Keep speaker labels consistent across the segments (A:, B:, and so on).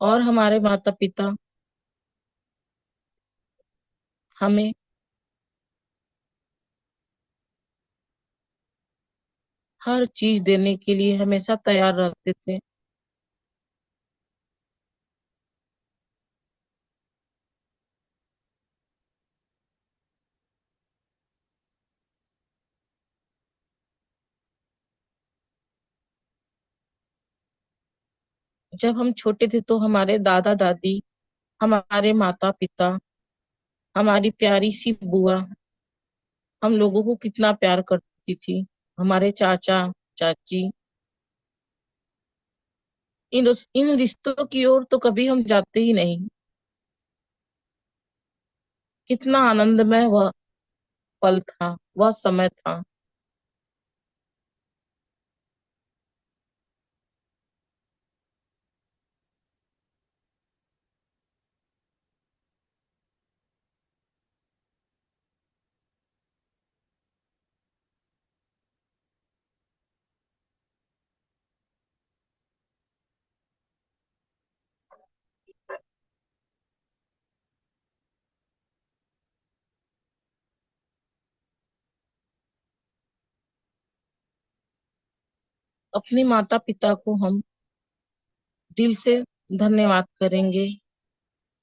A: और हमारे माता पिता हमें हर चीज देने के लिए हमेशा तैयार रहते थे। जब हम छोटे थे तो हमारे दादा दादी, हमारे माता पिता, हमारी प्यारी सी बुआ हम लोगों को कितना प्यार करती थी। हमारे चाचा चाची, इन रिश्तों की ओर तो कभी हम जाते ही नहीं। कितना आनंदमय वह पल था, वह समय था। अपने माता पिता को हम दिल से धन्यवाद करेंगे।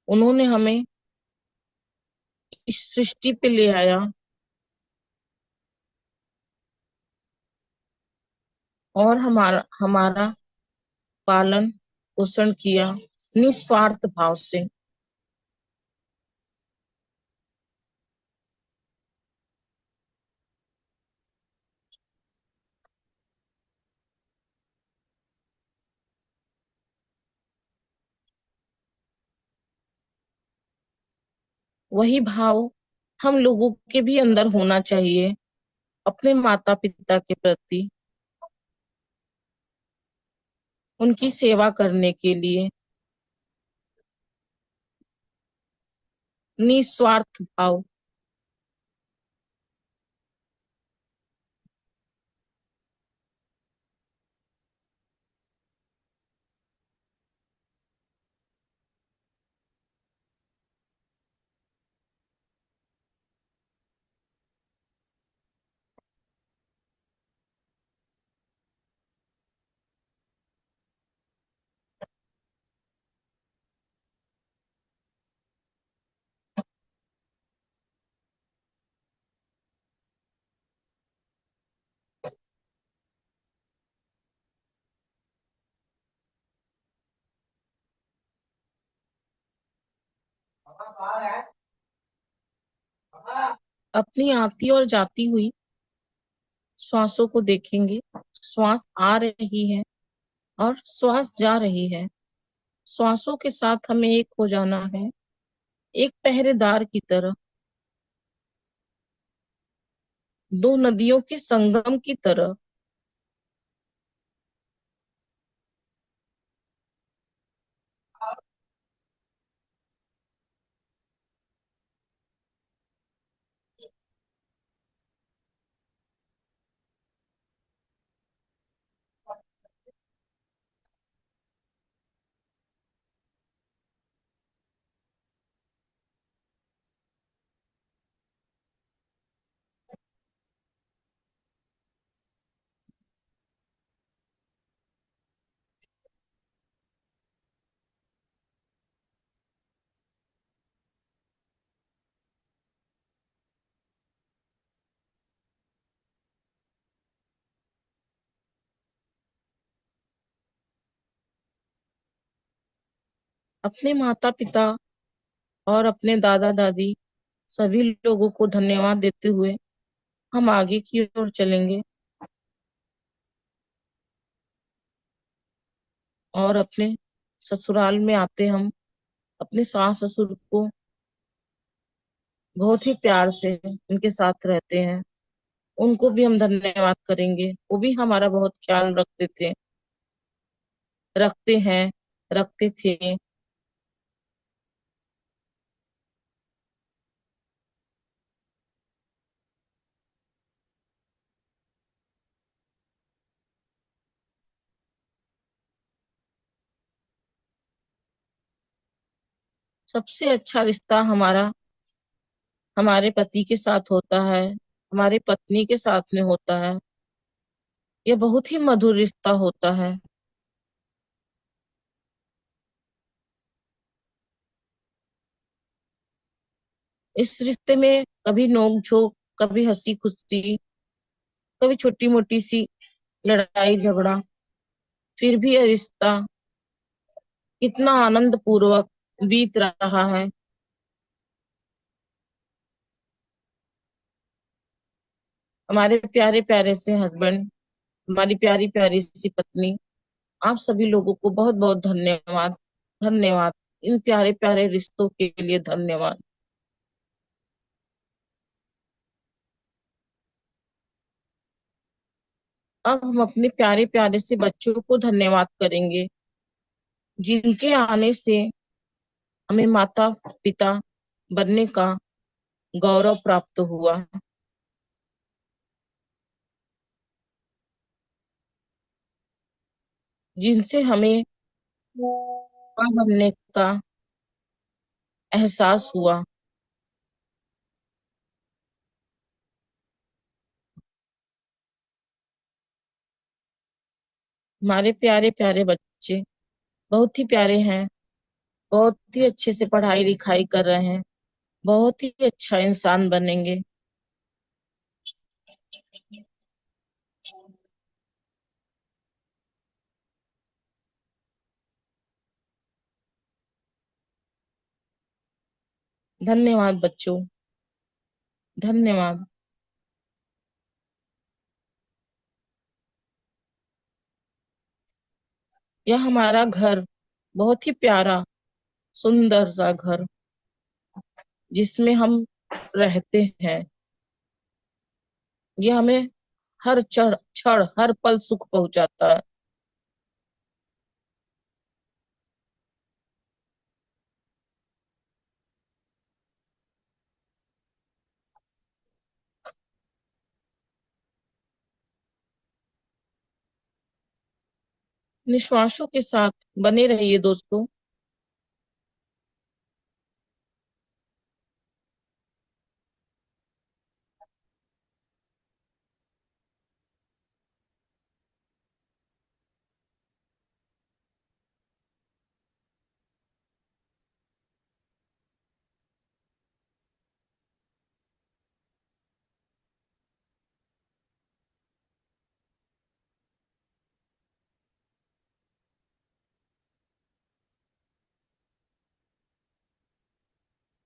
A: उन्होंने हमें इस सृष्टि पे ले आया और हमारा हमारा पालन पोषण किया निस्वार्थ भाव से। वही भाव हम लोगों के भी अंदर होना चाहिए, अपने माता पिता के प्रति, उनकी सेवा करने के लिए निस्वार्थ भाव। अपनी आती और जाती हुई श्वासों को देखेंगे। श्वास आ रही है और श्वास जा रही है। श्वासों के साथ हमें एक हो जाना है, एक पहरेदार की तरह, दो नदियों के संगम की तरह। अपने माता पिता और अपने दादा दादी सभी लोगों को धन्यवाद देते हुए हम आगे की ओर चलेंगे और अपने ससुराल में आते हम अपने सास ससुर को बहुत ही प्यार से उनके साथ रहते हैं। उनको भी हम धन्यवाद करेंगे, वो भी हमारा बहुत ख्याल रखते थे, रखते हैं, रखते थे। सबसे अच्छा रिश्ता हमारा हमारे पति के साथ होता है, हमारी पत्नी के साथ में होता है। यह बहुत ही मधुर रिश्ता होता है। इस रिश्ते में कभी नोक झोंक, कभी हंसी खुशी, कभी छोटी मोटी सी लड़ाई झगड़ा, फिर भी यह रिश्ता कितना आनंद पूर्वक बीत रहा है। हमारे प्यारे प्यारे से हस्बैंड, हमारी प्यारी प्यारी सी पत्नी, आप सभी लोगों को बहुत बहुत धन्यवाद। धन्यवाद। इन प्यारे प्यारे रिश्तों के लिए धन्यवाद। अब हम अपने प्यारे प्यारे से बच्चों को धन्यवाद करेंगे, जिनके आने से हमें माता पिता बनने का गौरव प्राप्त हुआ, जिनसे हमें मां बनने का एहसास हुआ। हमारे प्यारे प्यारे बच्चे बहुत ही प्यारे हैं, बहुत ही अच्छे से पढ़ाई लिखाई कर रहे हैं, बहुत ही अच्छा इंसान बनेंगे। धन्यवाद बच्चों। धन्यवाद। यह हमारा घर बहुत ही प्यारा सुंदर सा घर, जिसमें हम रहते हैं, यह हमें हर क्षण हर पल सुख पहुंचाता है। निश्वासों के साथ बने रहिए दोस्तों।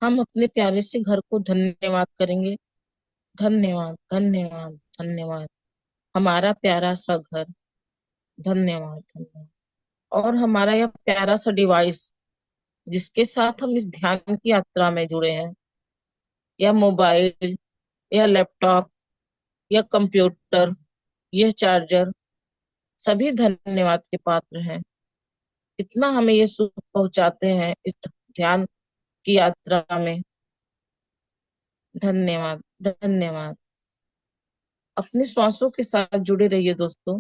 A: हम अपने प्यारे से घर को धन्यवाद करेंगे। धन्यवाद, धन्यवाद, धन्यवाद। हमारा प्यारा सा घर। धन्यवाद, धन्यवाद। और हमारा यह प्यारा सा डिवाइस, जिसके साथ हम इस ध्यान की यात्रा में जुड़े हैं, या मोबाइल, या लैपटॉप, या कंप्यूटर, यह चार्जर, सभी धन्यवाद के पात्र हैं। इतना हमें ये सुख पहुंचाते हैं इस ध्यान की यात्रा में। धन्यवाद, धन्यवाद। अपने श्वासों के साथ जुड़े रहिए दोस्तों।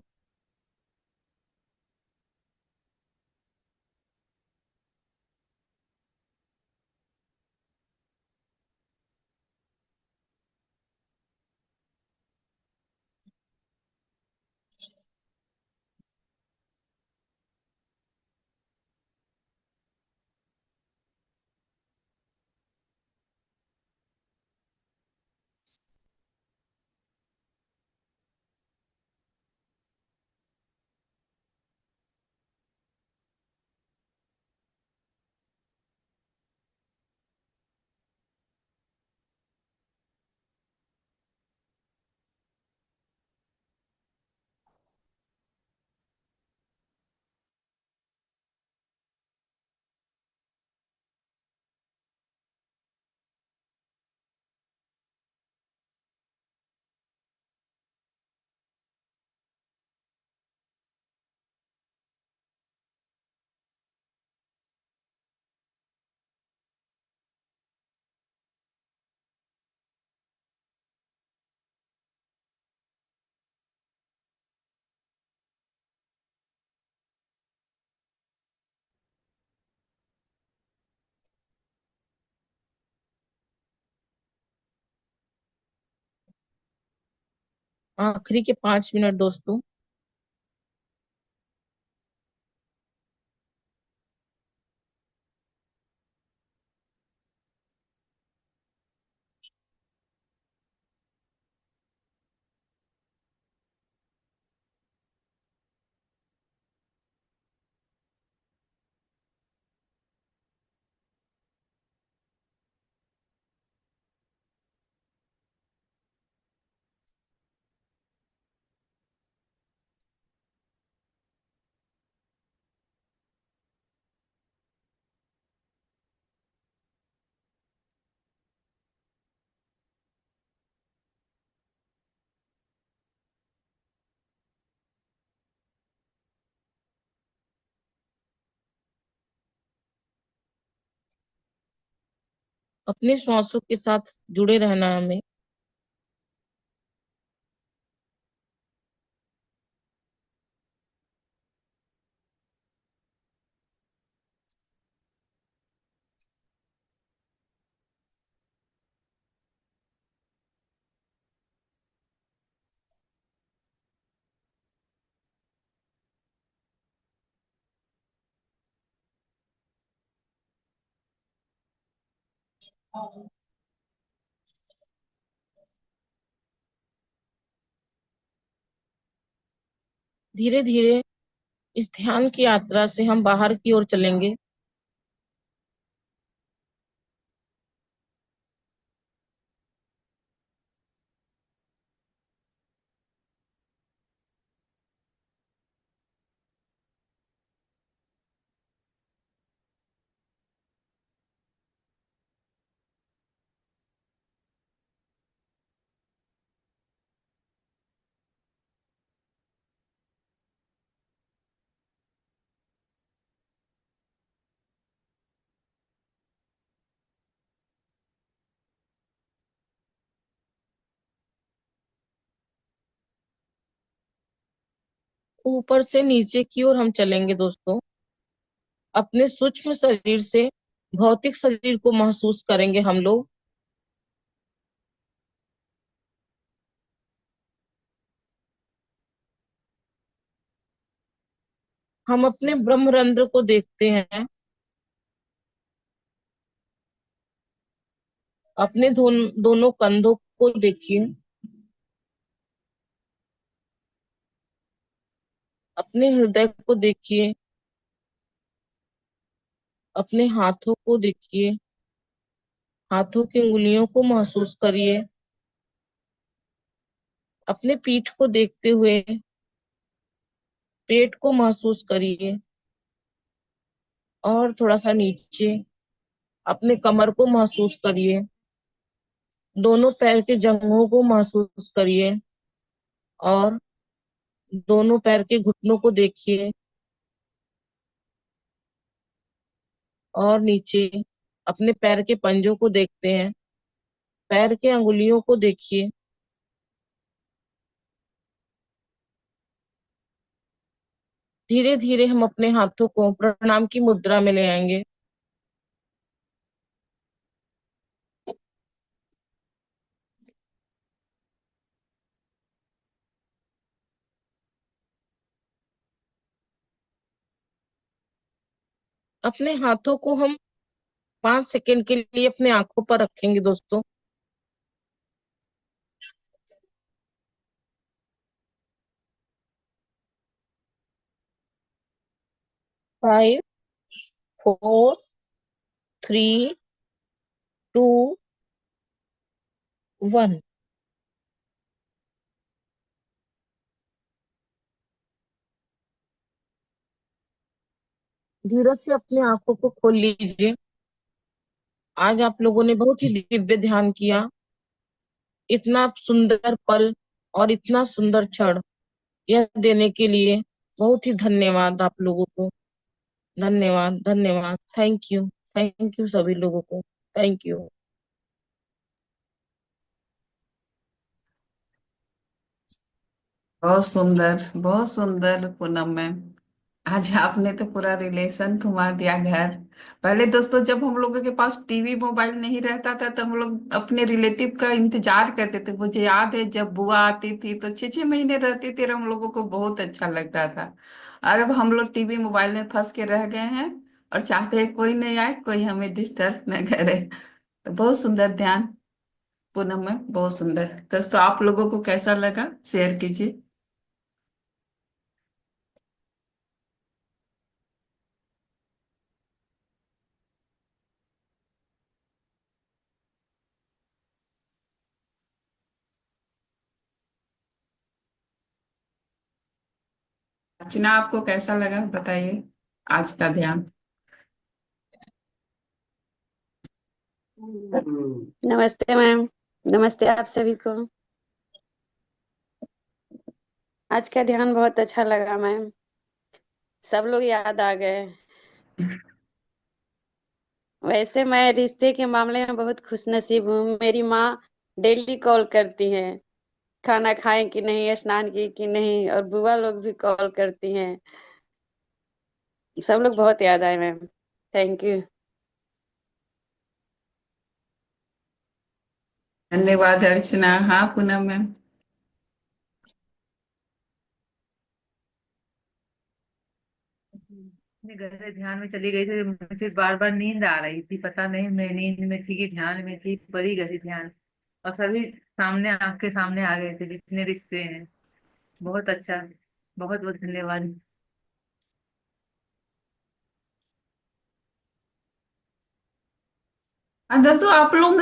A: आखिरी के 5 मिनट दोस्तों। अपने श्वासों के साथ जुड़े रहना है हमें। धीरे धीरे इस ध्यान की यात्रा से हम बाहर की ओर चलेंगे। ऊपर से नीचे की ओर हम चलेंगे दोस्तों। अपने सूक्ष्म शरीर से भौतिक शरीर को महसूस करेंगे हम लोग। हम अपने ब्रह्मरंध्र को देखते हैं। अपने दोनों कंधों को देखिए। अपने हृदय को देखिए। अपने हाथों को देखिए। हाथों की उंगलियों को महसूस करिए। अपने पीठ को देखते हुए पेट को महसूस करिए। और थोड़ा सा नीचे अपने कमर को महसूस करिए। दोनों पैर के जंघों को महसूस करिए। और दोनों पैर के घुटनों को देखिए। और नीचे अपने पैर के पंजों को देखते हैं। पैर के अंगुलियों को देखिए। धीरे धीरे हम अपने हाथों को प्रणाम की मुद्रा में ले आएंगे। अपने हाथों को हम 5 सेकंड के लिए अपने आंखों पर रखेंगे दोस्तों। 5 4 3 2 1। धीरे से अपने आंखों को खोल लीजिए। आज आप लोगों ने बहुत ही दिव्य ध्यान किया। इतना सुंदर पल और इतना सुंदर क्षण यह देने के लिए बहुत ही धन्यवाद आप लोगों को। धन्यवाद धन्यवाद। थैंक यू सभी लोगों को। Thank you.
B: बहुत सुंदर पूनम मैम। आज आपने तो पूरा रिलेशन घुमा दिया घर। पहले दोस्तों जब हम लोगों के पास टीवी मोबाइल नहीं रहता था तो हम लोग अपने रिलेटिव का इंतजार करते थे। मुझे याद है जब बुआ आती थी तो 6 6 महीने रहती थी और हम लोगों को बहुत अच्छा लगता था। और अब हम लोग टीवी मोबाइल में फंस के रह गए हैं और चाहते हैं कोई नहीं आए, कोई हमें डिस्टर्ब न करे। तो बहुत सुंदर ध्यान, पूनम में बहुत सुंदर। दोस्तों आप लोगों को कैसा लगा, शेयर कीजिए। अर्चना आपको कैसा लगा बताइए आज का ध्यान।
C: नमस्ते मैम। नमस्ते आप सभी को। आज का ध्यान बहुत अच्छा लगा मैम। सब लोग याद आ गए। वैसे मैं रिश्ते के मामले में बहुत खुशनसीब हूँ। मेरी माँ डेली कॉल करती हैं, खाना खाए कि नहीं, स्नान की कि नहीं, और बुआ लोग भी कॉल करती हैं। सब लोग बहुत याद आए मैम। Thank you.
B: धन्यवाद अर्चना। हाँ पूनम मैम।
D: अपने गहरे ध्यान में चली गई थी, मुझे बार बार नींद आ रही थी, पता नहीं मैं नींद में थी कि ध्यान में थी, बड़ी गहरी ध्यान। और सभी सामने, आंख के सामने आ गए थे जितने रिश्ते हैं। बहुत अच्छा। बहुत बहुत धन्यवाद।
B: हाँ दोस्तों आप लोग,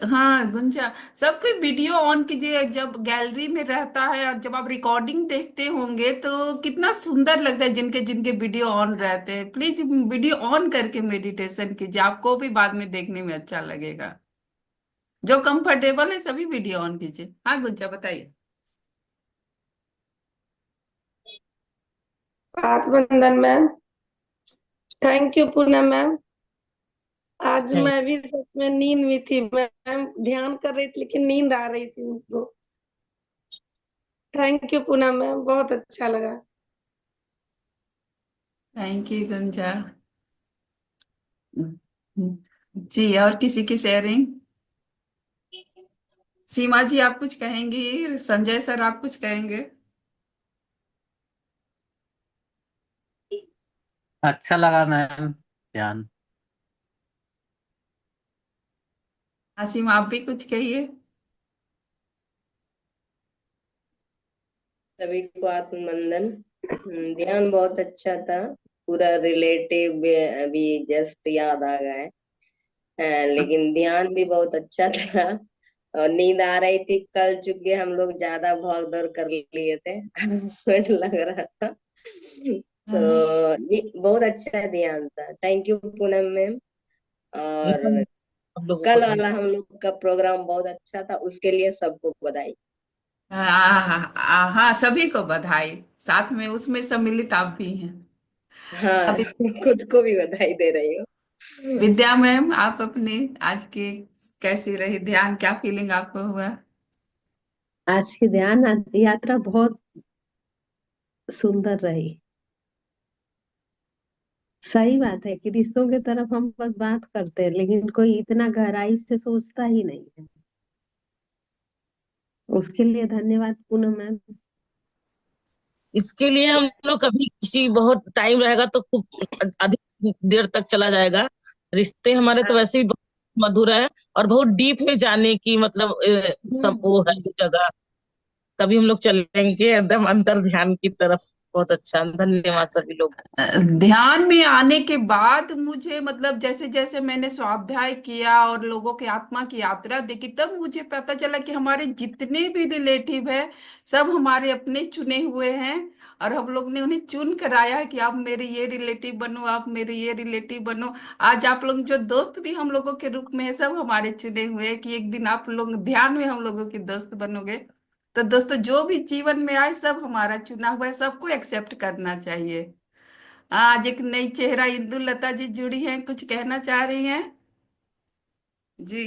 B: हाँ गुंजा, सब कोई वीडियो ऑन कीजिए जब गैलरी में रहता है और जब आप रिकॉर्डिंग देखते होंगे तो कितना सुंदर लगता है। जिनके जिनके वीडियो ऑन रहते हैं प्लीज वीडियो ऑन करके मेडिटेशन कीजिए, आपको भी बाद में देखने में अच्छा लगेगा। जो कंफर्टेबल है सभी वीडियो ऑन कीजिए। हाँ गुंजा बताइए।
E: Atmabandhan ma'am. Thank you Poonam ma'am. आज
A: थैंक
E: मैं भी सच में नींद में थी मैम, ध्यान कर रही थी लेकिन नींद आ रही थी मुझको। थैंक यू पूनम मैम, बहुत अच्छा लगा।
B: थैंक यू गुंजा जी। और किसी की शेयरिंग। सीमा जी आप कुछ कहेंगी, संजय सर आप कुछ कहेंगे।
F: अच्छा लगा मैम ध्यान।
B: आसिम आप भी कुछ कहिए।
G: सभी को आत्मबंधन। ध्यान बहुत अच्छा था। पूरा रिलेटिव अभी जस्ट याद आ गया है। लेकिन ध्यान भी बहुत अच्छा था। और नींद आ रही थी, कल चुके हम लोग ज्यादा भाग दौड़ कर लिए थे। स्वेट लग रहा था। तो बहुत अच्छा ध्यान था। Thank you Poonam ma'am.
A: You
G: और
A: आप लोगों को
G: कल वाला
A: धन्यवाद।
G: हम लोग का प्रोग्राम बहुत अच्छा था, उसके लिए सबको बधाई।
B: हाँ सभी को बधाई, साथ में उसमें सम्मिलित आप भी हैं।
G: हाँ,
B: अभी
G: खुद को भी बधाई दे रही हूँ।
B: विद्या मैम आप अपने आज की कैसी रही ध्यान, क्या फीलिंग आपको हुआ।
H: आज की ध्यान यात्रा बहुत सुंदर रही। सही बात है कि रिश्तों की तरफ हम बस बात करते हैं लेकिन कोई इतना गहराई से सोचता ही नहीं है। उसके लिए धन्यवाद पूनम मैम।
A: इसके लिए हम लोग कभी किसी बहुत टाइम रहेगा तो खूब अधिक देर तक चला जाएगा। रिश्ते हमारे तो वैसे भी बहुत मधुर है और बहुत डीप में जाने की मतलब वो है जगह। कभी हम लोग चलेंगे एकदम अंतर ध्यान की तरफ। बहुत अच्छा, धन्यवाद सभी लोग।
B: ध्यान में आने के बाद मुझे मतलब जैसे जैसे मैंने स्वाध्याय किया और लोगों के आत्मा की यात्रा देखी तब मुझे पता चला कि हमारे जितने भी रिलेटिव है सब हमारे अपने चुने हुए हैं। और हम लोग ने उन्हें चुन कर आया है कि आप मेरे ये रिलेटिव बनो, आप मेरे ये रिलेटिव बनो। आज आप लोग जो दोस्त भी हम लोगों के रूप में है सब हमारे चुने हुए हैं कि एक दिन आप लोग ध्यान में हम लोगों के दोस्त बनोगे। तो दोस्तों जो भी जीवन में आए सब हमारा चुना हुआ है, सबको एक्सेप्ट करना चाहिए। आज एक नई चेहरा इंदु लता जी जुड़ी हैं, कुछ कहना चाह रही हैं जी।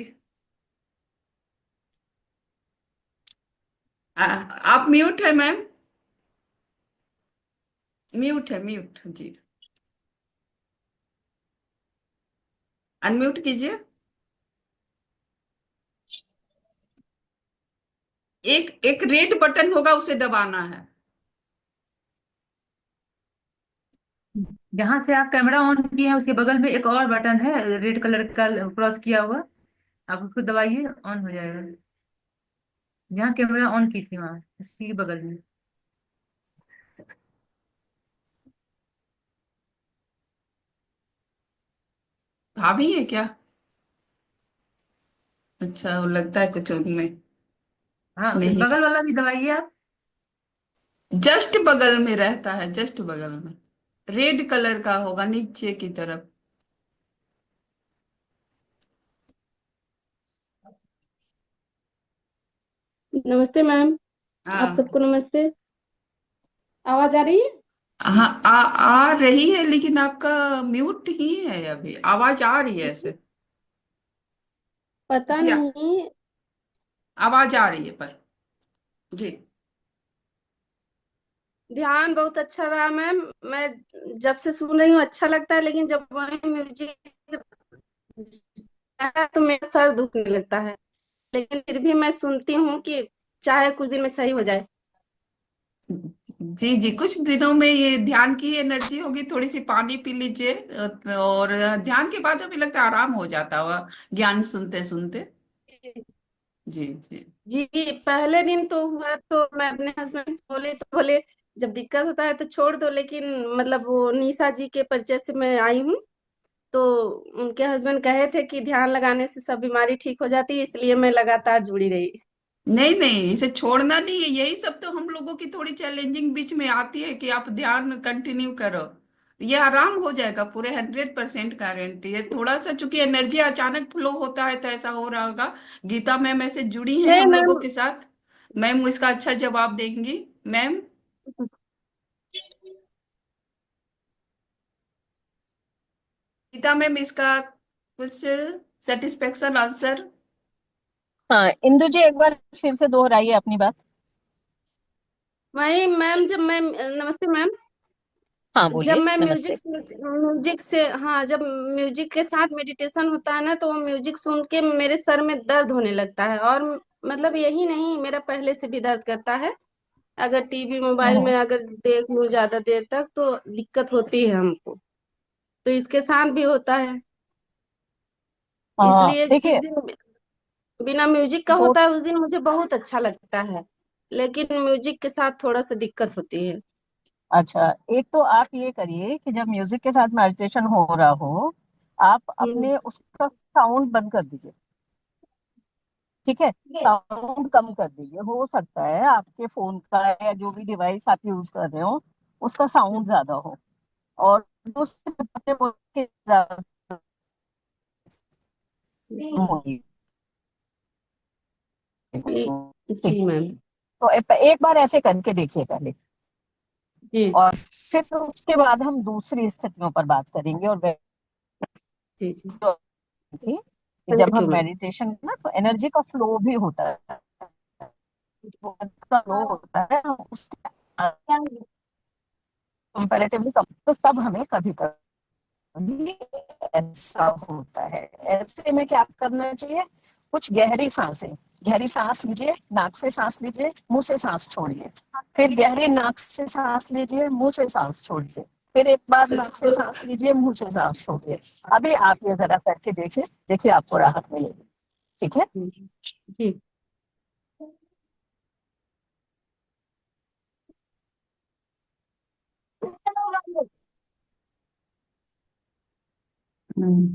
B: आ, आप म्यूट है मैम, म्यूट है म्यूट जी। अनम्यूट कीजिए। एक एक रेड बटन होगा, उसे दबाना है।
D: जहां से आप कैमरा ऑन किए हैं उसके बगल में एक और बटन है रेड कलर का क्रॉस किया हुआ, आप उसको दबाइए, ऑन हो जाएगा। जहाँ कैमरा ऑन की थी वहां, इसी के बगल में।
B: भाभी है क्या? अच्छा, वो लगता है कुछ उनमें
D: हाँ, फिर
B: नहीं।
D: बगल वाला भी दबाइए आप।
B: जस्ट बगल में रहता है, जस्ट बगल में रेड कलर का होगा नीचे की तरफ।
I: नमस्ते मैम। आप
B: हाँ
I: सबको नमस्ते। आवाज आ रही है?
B: हाँ, आ रही है, लेकिन आपका म्यूट ही है अभी। आवाज आ रही है ऐसे।
I: पता
B: जी
I: नहीं।
B: आवाज आ रही है पर। जी।
I: ध्यान बहुत अच्छा रहा मैम। मैं जब से सुन रही हूँ अच्छा लगता है, लेकिन जब वही म्यूजिक तो मेरा सर दुखने लगता है। लेकिन फिर भी मैं सुनती हूँ कि चाहे कुछ दिन में सही हो जाए।
B: जी जी, कुछ दिनों में ये ध्यान की एनर्जी होगी, थोड़ी सी पानी पी लीजिए, और ध्यान के बाद हमें लगता है आराम हो जाता होगा ज्ञान सुनते सुनते। जी जी।
I: जी, पहले दिन तो हुआ तो मैं अपने हस्बैंड से बोले तो बोले जब दिक्कत होता है तो छोड़ दो, लेकिन मतलब वो निशा जी के परिचय से मैं आई हूँ, तो उनके हस्बैंड कहे थे कि ध्यान लगाने से सब बीमारी ठीक हो जाती है, इसलिए मैं लगातार जुड़ी रही।
B: नहीं नहीं, इसे छोड़ना नहीं है। यही सब तो हम लोगों की थोड़ी चैलेंजिंग बीच में आती है कि आप ध्यान कंटिन्यू करो। ये आराम हो जाएगा पूरे 100% गारंटी है। थोड़ा सा चूंकि एनर्जी अचानक फ्लो होता है तो ऐसा हो रहा होगा। गीता मैम ऐसे जुड़ी हैं
I: नहीं
B: हम
I: मैम।
B: लोगों के साथ। मैम इसका अच्छा जवाब देंगी। मैम, गीता मैम इसका कुछ सेटिस्फेक्शन आंसर।
A: हाँ इंदु जी, एक बार फिर से दोहराइए अपनी बात।
I: वही मैम, जब मैं नमस्ते मैम।
A: हाँ
I: जब
A: बोलिए,
I: मैं
A: नमस्ते।
I: म्यूजिक से, हाँ, जब म्यूजिक के साथ मेडिटेशन होता है ना, तो वो म्यूजिक सुन के मेरे सर में दर्द होने लगता है। और मतलब यही नहीं, मेरा पहले से भी दर्द करता है। अगर टीवी मोबाइल में
A: हम्म।
I: अगर देख लूं ज्यादा देर तक तो दिक्कत होती है हमको। तो इसके साथ भी होता है।
A: हाँ
I: इसलिए जिस
A: देखिए,
I: दिन बिना म्यूजिक का
A: दो।
I: होता है उस दिन मुझे बहुत अच्छा लगता है, लेकिन म्यूजिक के साथ थोड़ा सा दिक्कत होती है।
A: अच्छा, एक तो आप ये करिए कि जब म्यूजिक के साथ मेडिटेशन हो रहा हो, आप
I: हम्म।
A: अपने उसका साउंड बंद कर दीजिए। ठीक है, साउंड कम कर दीजिए। हो सकता है आपके फोन का या जो भी डिवाइस आप यूज कर रहे हो उसका साउंड ज्यादा हो। और दूसरी बातें बोल के ज्यादा कम होगी।
I: जी
A: ठीक।
I: जी मैम।
A: तो एक बार ऐसे करके देखिए पहले,
I: जी
A: और फिर उसके बाद हम दूसरी स्थितियों पर बात करेंगे। और
I: जी जी।
A: थी कि जब
I: थैंक यू
A: हम
I: मैम।
A: मेडिटेशन ना तो एनर्जी का फ्लो भी होता है। वो का फ्लो होता है, हम उसके कंपैरेटिवली कम, तो तब हमें कभी कभी ऐसा होता है। ऐसे में क्या करना चाहिए? कुछ गहरी सांसें, गहरी सांस लीजिए, नाक से सांस लीजिए, मुंह से सांस छोड़िए। फिर गहरी नाक से सांस लीजिए, मुंह से सांस छोड़िए। फिर एक बार नाक से सांस लीजिए, मुंह से सांस छोड़िए। अभी आप ये जरा करके देखिए, देखिए आपको राहत मिलेगी। ठीक है।
I: जी।
B: हम्म।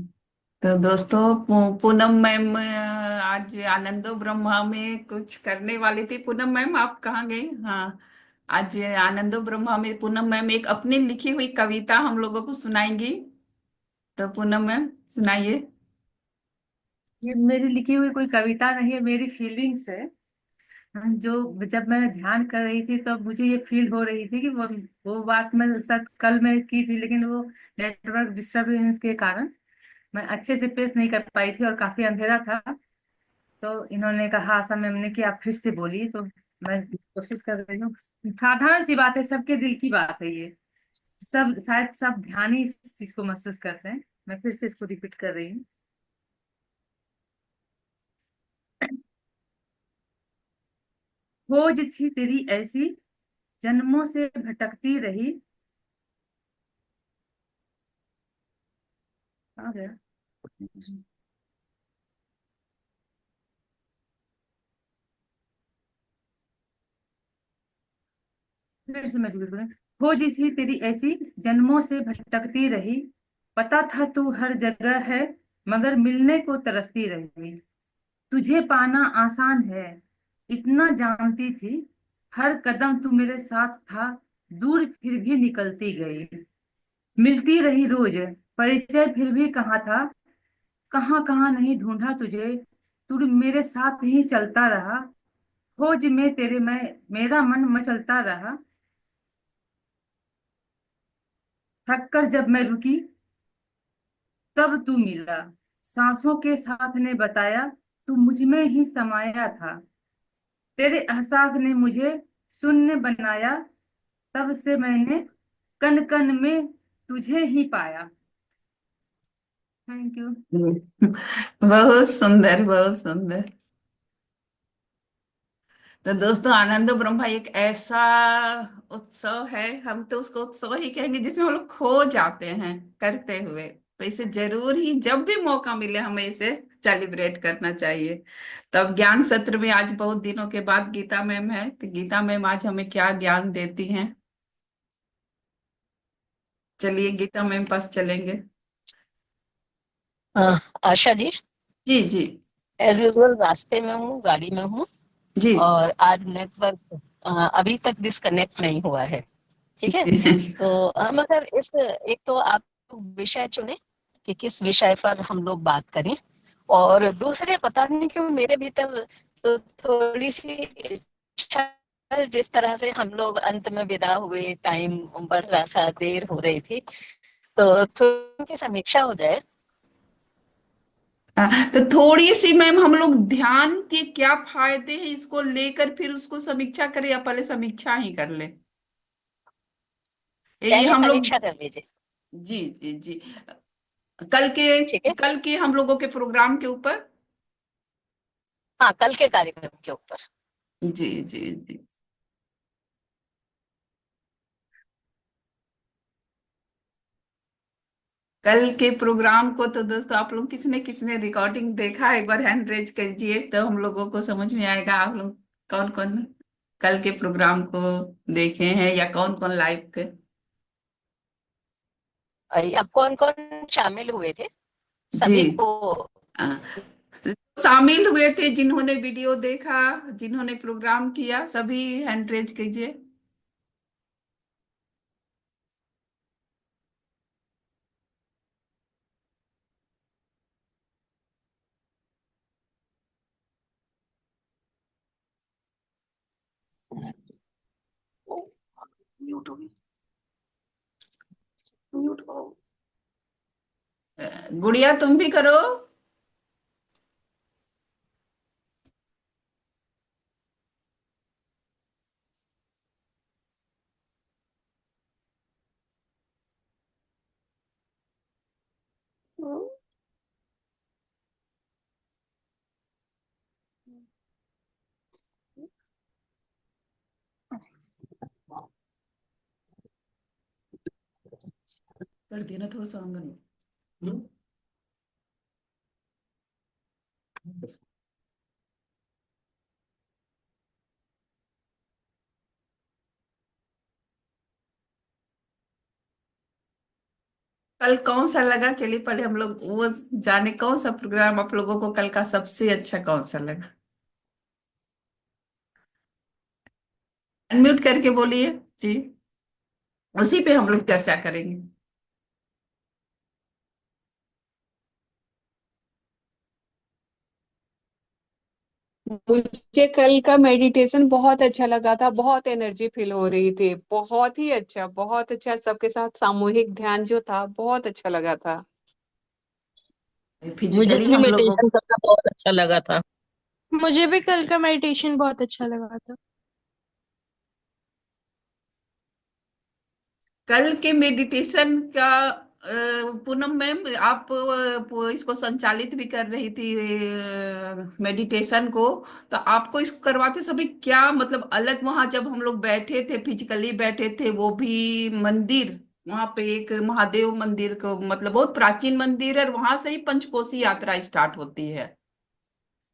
B: तो दोस्तों, पूनम मैम आज आनंदो ब्रह्मा में कुछ करने वाली थी। पूनम मैम आप कहाँ गई? हाँ, आज आनंदो ब्रह्मा में पूनम मैम एक अपनी लिखी हुई कविता हम लोगों को सुनाएंगी। तो पूनम मैम सुनाइए।
D: ये मेरी लिखी हुई कोई कविता नहीं है, मेरी फीलिंग्स है। जो जब मैं ध्यान कर रही थी तब मुझे ये फील हो रही थी कि वो बात मैं शायद कल मैं की थी, लेकिन वो नेटवर्क डिस्टरबेंस के कारण मैं अच्छे से पेश नहीं कर पाई थी और काफी अंधेरा था। तो इन्होंने कहा, आशा मैम ने, कि आप फिर से बोलिए, तो मैं कोशिश कर रही हूँ। साधारण सी बात है, सबके दिल की बात है ये। सब शायद सब ध्यान ही इस चीज को महसूस करते हैं। मैं फिर से इसको रिपीट कर रही हूँ। खोज थी तेरी ऐसी, जन्मों से भटकती रही। आ गया। फिर से मैं रिपीट करूं। खोज थी तेरी ऐसी, जन्मों से भटकती रही। पता था तू हर जगह है, मगर मिलने को तरसती रही। तुझे पाना आसान है, इतना जानती थी। हर कदम तू मेरे साथ था, दूर फिर भी निकलती गई। मिलती रही रोज, परिचय फिर भी कहाँ था। कहाँ कहाँ नहीं ढूंढा तुझे, तू मेरे साथ ही चलता रहा। खोज में तेरे मैं मेरा मन मचलता रहा। थक कर जब मैं रुकी, तब तू मिला। सांसों के साथ ने बताया, तू मुझ में ही समाया था। तेरे एहसास ने मुझे शून्य बनाया। तब से मैंने कन कन में तुझे ही पाया। Thank you.
B: बहुत सुंदर, बहुत सुंदर। तो दोस्तों, आनंद ब्रह्मा एक ऐसा उत्सव है, हम तो उसको उत्सव ही कहेंगे, जिसमें हम लोग खो जाते हैं करते हुए। तो इसे जरूर ही जब भी मौका मिले हमें इसे सेलिब्रेट करना चाहिए। तो अब ज्ञान सत्र में आज बहुत दिनों के बाद गीता मैम है, तो गीता मैम आज हमें क्या ज्ञान देती हैं? चलिए गीता मैम पास चलेंगे।
J: आशा जी,
B: जी जी।
J: एज यूजुअल रास्ते में हूँ, गाड़ी में हूँ,
B: जी
J: और आज नेटवर्क अभी तक डिस्कनेक्ट नहीं हुआ है। ठीक है, तो हम अगर इस एक तो आप विषय चुने कि किस विषय पर हम लोग बात करें, और दूसरे पता नहीं क्यों मेरे भीतर तो थोड़ी सी इच्छा, जिस तरह से हम लोग अंत में विदा हुए, टाइम बढ़ रहा था, देर हो रही थी, तो थोड़ी की समीक्षा हो जाए।
B: तो थोड़ी सी मैम हम लोग ध्यान के क्या फायदे हैं इसको लेकर फिर उसको समीक्षा करें, या पहले समीक्षा ही कर ले? ये
J: पहले
B: हम लोग।
J: समीक्षा कर लीजिए।
B: जी जी जी।
J: ठीक है,
B: कल के हम लोगों के प्रोग्राम के ऊपर।
J: हाँ, कल के कार्यक्रम के ऊपर।
B: जी जी जी। कल के प्रोग्राम को तो दोस्तों आप लोग किसने किसने रिकॉर्डिंग देखा, एक बार हैंड रेज कीजिए, तो हम लोगों को समझ में आएगा आप लोग कौन कौन कल के प्रोग्राम को देखे हैं, या कौन कौन लाइव थे।
J: अब कौन कौन शामिल हुए थे,
B: जी।
J: सभी को।
B: आ, शामिल हुए थे, जिन्होंने वीडियो देखा, जिन्होंने प्रोग्राम किया, सभी हैंड रेज कीजिए।
J: म्यूट हो गई, म्यूट हो।
B: गुड़िया तुम भी करो। कर देना थोड़ा सा आंगन में। कल कौन सा लगा, चलिए पहले हम लोग वो जाने, कौन सा प्रोग्राम आप लोगों को कल का सबसे अच्छा कौन सा लगा? अनम्यूट करके बोलिए जी, उसी पे हम लोग चर्चा करेंगे।
K: मुझे कल का मेडिटेशन बहुत अच्छा लगा था, बहुत एनर्जी फील हो रही थी, बहुत ही अच्छा, बहुत अच्छा। सबके साथ सामूहिक ध्यान जो था बहुत अच्छा लगा था।
A: मुझे
B: फिजिकली
A: भी
B: हम लोगों।
A: मेडिटेशन करना बहुत अच्छा लगा था।
L: मुझे भी कल का मेडिटेशन बहुत अच्छा लगा था।
B: कल के मेडिटेशन का पूनम मैम, आप इसको संचालित भी कर रही थी मेडिटेशन को, तो आपको इसको करवाते समय क्या मतलब अलग, वहां जब हम लोग बैठे थे, फिजिकली बैठे थे, वो भी मंदिर, वहां पे एक महादेव मंदिर को, मतलब बहुत प्राचीन मंदिर है, और वहां से ही पंचकोशी यात्रा स्टार्ट होती है।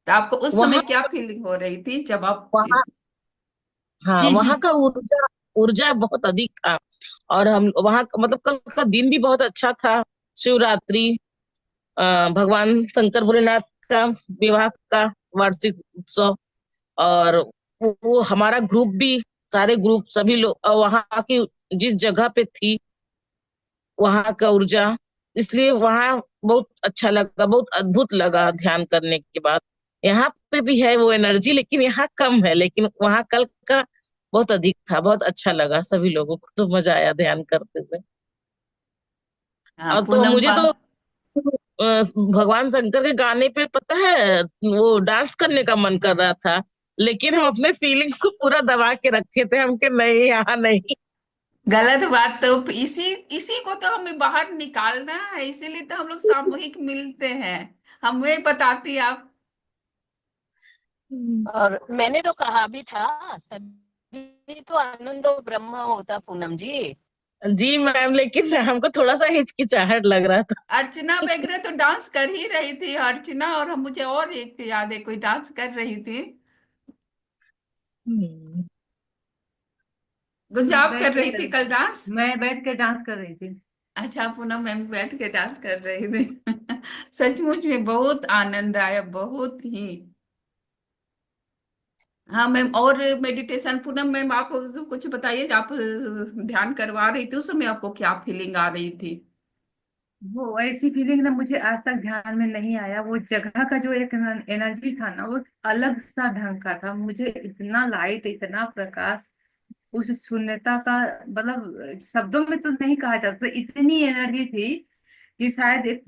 B: तो आपको उस समय
A: वहां
B: क्या फीलिंग हो रही थी जब आप
A: वहां
B: इस?
A: हाँ,
B: जी जी।
A: वहां का ऊर्जा ऊर्जा बहुत अधिक था। और हम वहां मतलब कल का दिन भी बहुत अच्छा था। शिवरात्रि, भगवान शंकर भोलेनाथ का विवाह का वार्षिक उत्सव। और वो हमारा ग्रुप भी, सारे ग्रुप सभी लोग वहां की जिस जगह पे थी, वहां का ऊर्जा, इसलिए वहां बहुत अच्छा लगा, बहुत अद्भुत लगा ध्यान करने के बाद। यहाँ पे भी है वो एनर्जी, लेकिन यहाँ कम है, लेकिन वहां कल का बहुत अधिक था। बहुत अच्छा लगा, सभी लोगों को तो मजा आया ध्यान करते हुए।
B: हाँ
A: और तो
B: पूनम
A: मुझे तो भगवान शंकर के गाने पे पता है वो डांस करने का मन कर रहा था, लेकिन हम अपने फीलिंग्स को पूरा दबा के रखे थे, हम के नहीं, यहाँ नहीं।
B: गलत बात, तो इसी इसी को तो हमें बाहर निकालना है, इसीलिए तो हम लोग सामूहिक मिलते हैं। हमें बताती आप।
J: और मैंने तो कहा भी था, तभी तो आनंदो ब्रह्म होता पूनम जी।
A: जी मैम, लेकिन हमको थोड़ा सा हिचकिचाहट लग रहा था।
B: अर्चना वगैरह तो डांस कर ही रही थी, अर्चना, और हम, मुझे और एक याद है, कोई डांस कर रही थी।
A: हम्म।
B: गुंजा,
D: मैं
B: आप
D: बैठ
B: कर
D: के
B: रही थी कल डांस?
D: मैं बैठ के डांस कर रही थी।
B: अच्छा, पूनम मैम बैठ के डांस कर रही थी। सचमुच में बहुत आनंद आया, बहुत ही। हाँ मैम, और मेडिटेशन, पूनम मैम आप कुछ बताइए, आप ध्यान करवा रही थी, उस समय आपको क्या फीलिंग आ रही थी?
D: वो ऐसी फीलिंग ना मुझे आज तक ध्यान में नहीं आया। वो जगह का जो एक एनर्जी था ना, वो अलग सा ढंग का था। मुझे इतना लाइट, इतना प्रकाश, उस शून्यता का मतलब शब्दों में तो नहीं कहा जा सकता। इतनी एनर्जी थी कि शायद एक,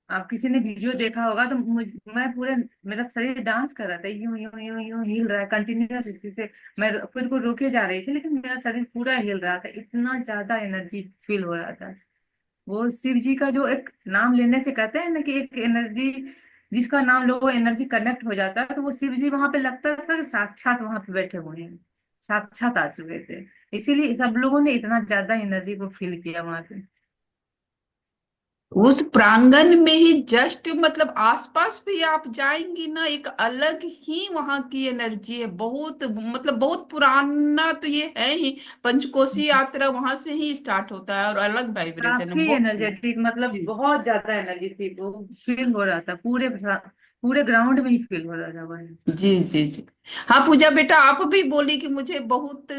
D: आप किसी ने वीडियो देखा होगा तो मैं पूरे, मेरा शरीर डांस कर रहा था, यूं यूं यूं यूं हिल रहा है कंटिन्यूअस। इसी से मैं खुद को रोके जा रही थी, लेकिन मेरा शरीर पूरा हिल रहा था, इतना ज्यादा एनर्जी फील हो रहा था। वो शिव जी का जो एक नाम लेने से कहते हैं ना कि एक एनर्जी, जिसका नाम लो वो एनर्जी कनेक्ट हो जाता है, तो वो शिव जी वहां पे लगता था कि साक्षात वहां पे बैठे हुए हैं, साक्षात आ चुके थे। इसीलिए सब लोगों ने इतना ज्यादा एनर्जी को फील किया वहां पे।
B: उस प्रांगण में ही जस्ट मतलब आसपास भी आप जाएंगी ना, एक अलग ही वहां की एनर्जी है, बहुत मतलब बहुत पुराना तो ये है ही। पंचकोशी यात्रा वहां से ही स्टार्ट होता है, और अलग वाइब्रेशन है
D: काफी
B: बहुत ही।
D: एनर्जेटिक, मतलब
B: जी
D: बहुत ज्यादा एनर्जी थी। वो फील हो रहा था पूरे पूरे ग्राउंड में ही फील हो रहा था वो।
B: जी जी जी। हाँ पूजा बेटा, आप भी बोली कि मुझे बहुत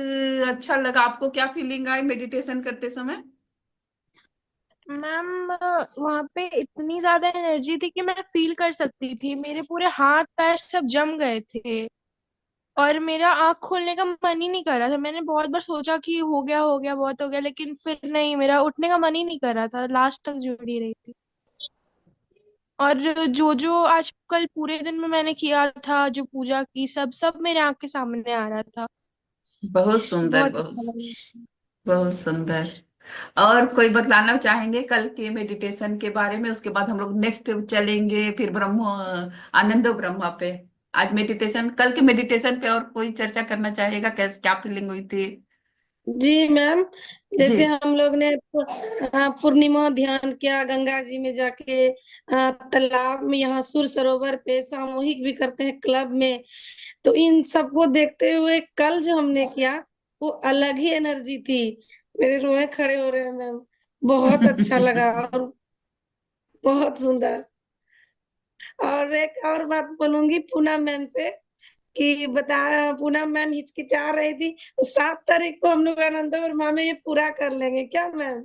B: अच्छा लगा, आपको क्या फीलिंग आई मेडिटेशन करते समय?
L: मैम, वहां पे इतनी ज्यादा एनर्जी थी कि मैं फील कर सकती थी, मेरे पूरे हाथ पैर सब जम गए थे। और मेरा आँख खोलने का मन ही नहीं कर रहा था। मैंने बहुत बार सोचा कि हो गया बहुत हो गया, लेकिन फिर नहीं, मेरा उठने का मन ही नहीं कर रहा था, लास्ट तक जुड़ी रही थी। और जो जो आज कल पूरे दिन में मैंने किया था, जो पूजा की, सब सब मेरे आँख के सामने आ रहा था।
B: बहुत सुंदर,
L: बहुत
B: बहुत
L: अच्छा लगा।
B: बहुत सुंदर। और कोई बतलाना चाहेंगे कल के मेडिटेशन के बारे में? उसके बाद हम लोग नेक्स्ट चलेंगे फिर ब्रह्म, आनंदो ब्रह्मा पे। आज मेडिटेशन, कल के मेडिटेशन पे और कोई चर्चा करना चाहेगा? कैसे, क्या फीलिंग हुई थी?
E: जी मैम,
B: जी
E: जैसे हम लोग ने पूर्णिमा ध्यान किया गंगा जी में जाके, तालाब में, यहाँ सुर सरोवर पे सामूहिक भी करते हैं क्लब में। तो इन सबको देखते हुए कल जो हमने किया, वो अलग ही एनर्जी थी। मेरे रोए खड़े हो रहे हैं मैम। बहुत अच्छा लगा और बहुत सुंदर। और एक और बात बोलूंगी पूनम मैम से, कि पूनम मैम हिचकिचा रही थी, तो 7 तारीख को हम लोग आनंदवर में ये पूरा कर लेंगे क्या मैम?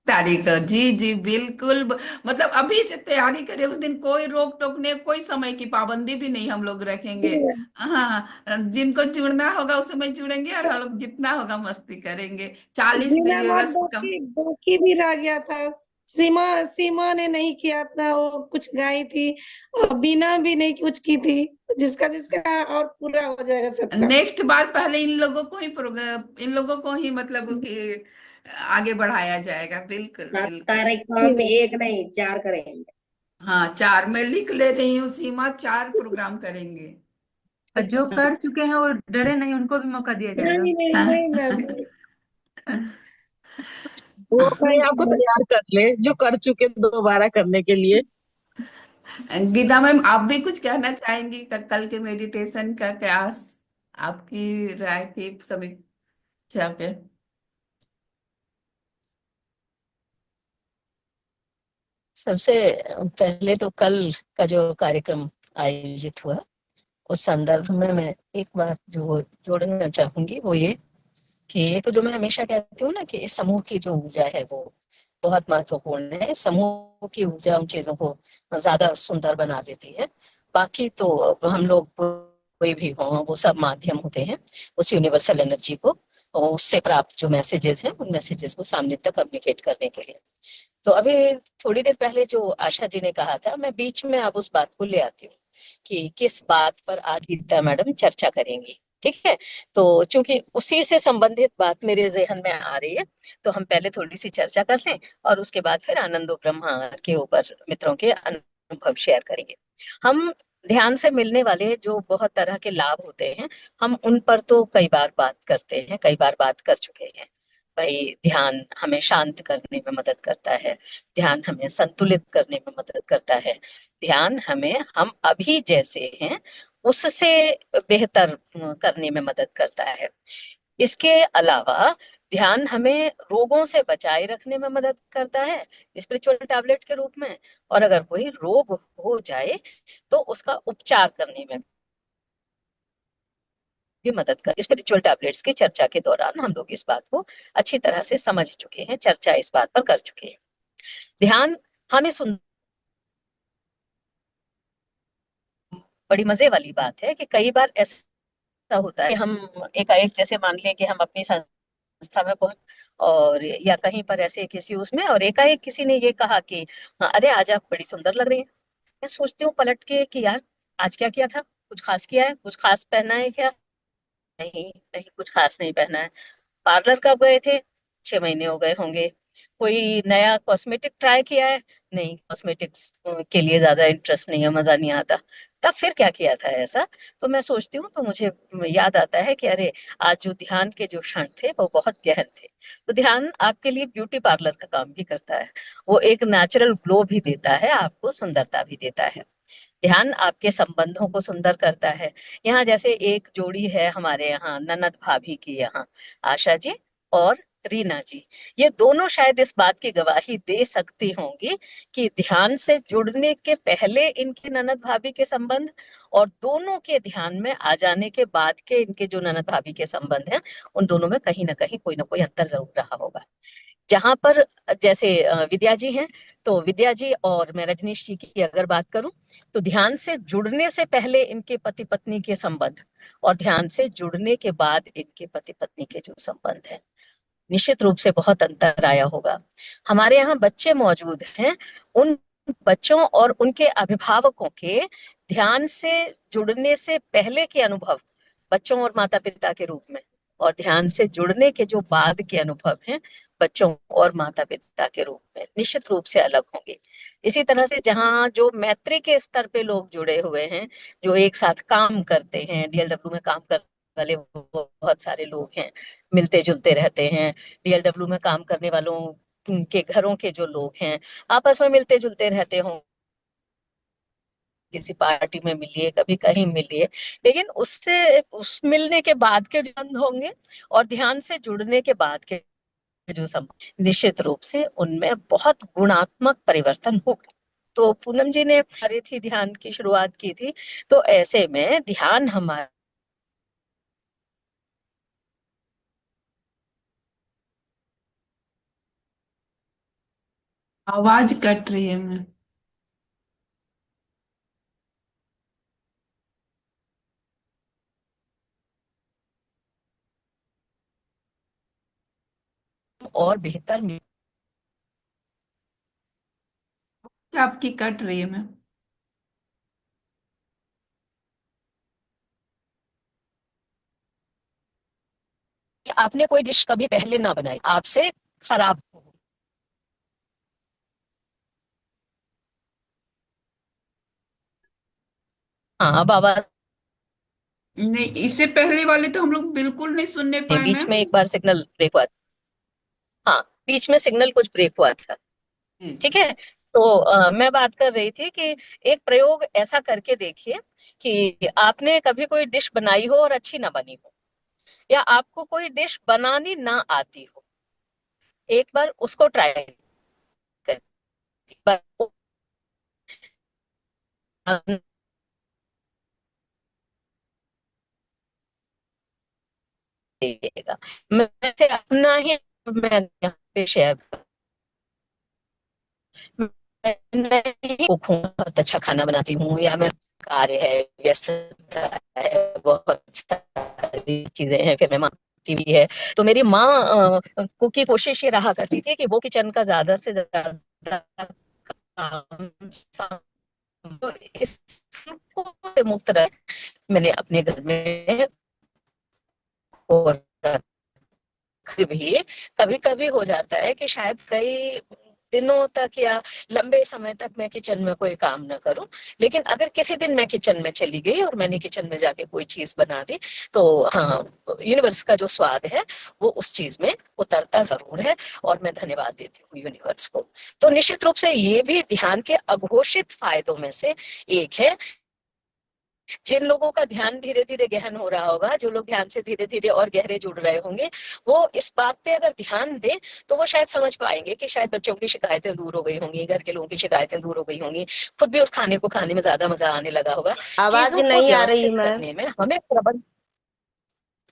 B: तारीख, जी जी बिल्कुल। मतलब अभी से तैयारी करें, उस दिन कोई रोक टोक नहीं, कोई समय की पाबंदी भी नहीं हम लोग रखेंगे। हाँ, जिनको जुड़ना होगा उस समय जुड़ेंगे, और हम लोग जितना होगा मस्ती करेंगे। चालीस
E: जी मैम, और
B: दिवस कम।
E: बाकी बाकी भी रह गया था। सीमा सीमा ने नहीं किया था, वो कुछ गाई थी, और बीना भी नहीं कुछ की थी। जिसका जिसका और पूरा हो जाएगा सबका।
B: नेक्स्ट बार पहले इन लोगों को ही इन लोगों को ही मतलब कि आगे बढ़ाया जाएगा। बिल्कुल बिल्कुल।
G: सारे काम एक नहीं 4 करेंगे।
B: हाँ, 4 मैं लिख ले रही हूँ सीमा, 4 प्रोग्राम करेंगे।
D: और जो कर चुके हैं वो डरे नहीं, उनको भी मौका दिया जाएगा।
E: नहीं नहीं नहीं मैम नहीं।
A: वो अपने आप को तैयार कर ले जो कर चुके दोबारा करने के लिए।
B: गीता मैम, आप भी कुछ कहना चाहेंगी कल के मेडिटेशन का क्या आपकी राय थी समीक्षा पे?
J: सबसे पहले तो कल का जो कार्यक्रम आयोजित हुआ उस संदर्भ में मैं एक बात जो जोड़ना चाहूंगी वो ये कि ये तो जो मैं हमेशा कहती हूँ ना कि इस समूह की जो ऊर्जा है वो बहुत महत्वपूर्ण है। समूह की ऊर्जा उन चीजों को ज्यादा सुंदर बना देती है। बाकी तो हम लोग कोई भी हो, वो सब माध्यम होते हैं उस यूनिवर्सल एनर्जी को और उससे प्राप्त जो मैसेजेस हैं उन मैसेजेस को सामने तक कम्युनिकेट करने के लिए। तो अभी थोड़ी देर पहले जो आशा जी ने कहा था, मैं बीच में अब उस बात को ले आती हूँ कि किस बात पर आज गीता मैडम चर्चा करेंगी। ठीक है, तो चूंकि उसी से संबंधित बात मेरे जहन में आ रही है तो हम पहले थोड़ी सी चर्चा कर लें और उसके बाद फिर आनंदो ब्रह्मा के ऊपर मित्रों के अनुभव शेयर करेंगे। हम ध्यान से मिलने वाले जो बहुत तरह के लाभ होते हैं, हम उन पर तो कई बार बात करते हैं, कई बार बात कर चुके हैं। भाई, ध्यान हमें शांत करने में मदद करता है, ध्यान हमें संतुलित करने में मदद करता है, ध्यान हमें हम अभी जैसे हैं उससे बेहतर करने में मदद करता है। इसके अलावा ध्यान हमें रोगों से बचाए रखने में मदद करता है स्पिरिचुअल टैबलेट के रूप में। और अगर कोई रोग हो जाए तो उसका उपचार करने में भी मदद कर। स्पिरिचुअल टैबलेट्स की चर्चा के दौरान हम लोग इस बात को अच्छी तरह से समझ चुके हैं, चर्चा इस बात पर कर चुके हैं। ध्यान हमें सुन बड़ी मजे वाली बात है कि कई बार ऐसा होता है कि हम एकाएक, जैसे मान लें कि हम अपनी संस्था में पहुंच और या कहीं पर ऐसे किसी उसमें, और एकाएक किसी ने ये कहा कि हाँ, अरे आज आप बड़ी सुंदर लग रही हैं। मैं सोचती हूँ पलट के कि यार, आज क्या किया था? कुछ खास किया है? कुछ खास पहना है क्या? नहीं नहीं, कुछ खास नहीं पहना है। पार्लर कब गए थे? 6 महीने हो गए होंगे। कोई नया कॉस्मेटिक ट्राई किया है? नहीं, कॉस्मेटिक्स के लिए ज्यादा इंटरेस्ट नहीं है, मजा नहीं आता। तब फिर क्या किया था ऐसा? तो मैं सोचती हूँ तो मुझे याद आता है कि अरे, आज जो ध्यान के जो क्षण थे वो बहुत गहन थे। तो ध्यान आपके लिए ब्यूटी पार्लर का काम भी करता है। वो एक नेचुरल ग्लो भी देता है, आपको सुंदरता भी देता है। ध्यान आपके संबंधों को सुंदर करता है। यहाँ जैसे एक जोड़ी है हमारे यहाँ ननद भाभी की, यहाँ आशा जी और रीना जी, ये दोनों शायद इस बात की गवाही दे सकती होंगी कि ध्यान से जुड़ने के पहले इनके ननद भाभी के संबंध और दोनों के ध्यान में आ जाने के बाद के इनके जो ननद भाभी के संबंध हैं, उन दोनों में कहीं ना कहीं कोई ना कोई अंतर जरूर रहा होगा। जहां पर जैसे विद्या जी हैं, तो विद्या जी और मैं रजनीश जी की अगर बात करूं तो ध्यान से जुड़ने से पहले इनके पति पत्नी के संबंध और ध्यान से जुड़ने के बाद इनके पति पत्नी के जो संबंध है, निश्चित रूप से बहुत अंतर आया होगा। हमारे यहाँ बच्चे मौजूद हैं, उन बच्चों और उनके अभिभावकों के ध्यान से जुड़ने से पहले के अनुभव बच्चों और माता पिता के रूप में, और ध्यान से जुड़ने के जो बाद के अनुभव हैं बच्चों और माता पिता के रूप में, निश्चित रूप से अलग होंगे। इसी तरह से जहाँ जो मैत्री के स्तर पे लोग जुड़े हुए हैं, जो एक साथ काम करते हैं, डीएलडब्ल्यू में काम करने वाले बहुत सारे लोग हैं, मिलते जुलते रहते हैं। डीएलडब्ल्यू में काम करने वालों के घरों के जो लोग हैं आपस में मिलते जुलते रहते हों, किसी पार्टी में मिलिए, कभी कहीं मिलिए, लेकिन उससे उस मिलने के बाद के जो संबंध होंगे और ध्यान से जुड़ने के बाद के जो संबंध, निश्चित रूप से उनमें बहुत गुणात्मक परिवर्तन होगा। तो पूनम जी ने करी थी, ध्यान की शुरुआत की थी, तो ऐसे में ध्यान हमारा
B: आवाज कट रही है मैं।
J: और बेहतर
B: आपकी कट रही है मैं।
J: आपने कोई डिश कभी पहले ना बनाई, आपसे खराब हो। हाँ, अब आवाज
B: नहीं, इससे पहले वाले तो हम लोग बिल्कुल नहीं सुनने पाए
J: बीच
B: मैम।
J: में एक बार सिग्नल ब्रेक हुआ। हाँ, बीच में सिग्नल कुछ ब्रेक हुआ था।
B: जी
J: ठीक
B: जी।
J: है। तो मैं बात कर रही थी कि एक प्रयोग ऐसा करके देखिए कि आपने कभी कोई डिश बनाई हो और अच्छी ना बनी हो, या आपको कोई डिश बनानी ना आती हो, एक बार उसको ट्राई करिए। एक बार वो बन जाइएगा। मैं से अपना ही मैं यहाँ पे शेयर, मैं नहीं कुक हूँ, बहुत अच्छा खाना बनाती हूँ, या मेरा कार्य है, व्यस्तता है, बहुत सारी चीजें हैं, फिर मैं माँ भी है। तो मेरी माँ कुक की कोशिश ये रहा करती थी कि वो किचन का ज्यादा से ज्यादा काम तो इसको से मुक्त रहे। मैंने अपने घर में और भी कभी कभी हो जाता है कि शायद कई दिनों तक या लंबे समय तक मैं किचन में कोई काम ना करूं, लेकिन अगर किसी दिन मैं किचन में चली गई और मैंने किचन में जाके कोई चीज बना दी, तो हाँ, यूनिवर्स का जो स्वाद है वो उस चीज में उतरता जरूर है, और मैं धन्यवाद देती हूँ यूनिवर्स को। तो निश्चित रूप से ये भी ध्यान के अघोषित फायदों में से एक है। जिन लोगों का ध्यान धीरे धीरे गहन हो रहा होगा, जो लोग ध्यान से धीरे धीरे और गहरे जुड़ रहे होंगे, वो इस बात पे अगर ध्यान दें तो वो शायद समझ पाएंगे कि शायद बच्चों की शिकायतें दूर हो गई होंगी, घर के लोगों की शिकायतें दूर हो गई होंगी, खुद भी उस खाने को खाने में ज्यादा मजा आने लगा होगा।
G: आवाज
J: चीजों को
G: नहीं आ रही है
J: व्यवस्थित
G: मैम।
J: करने में हमें प्रबंध।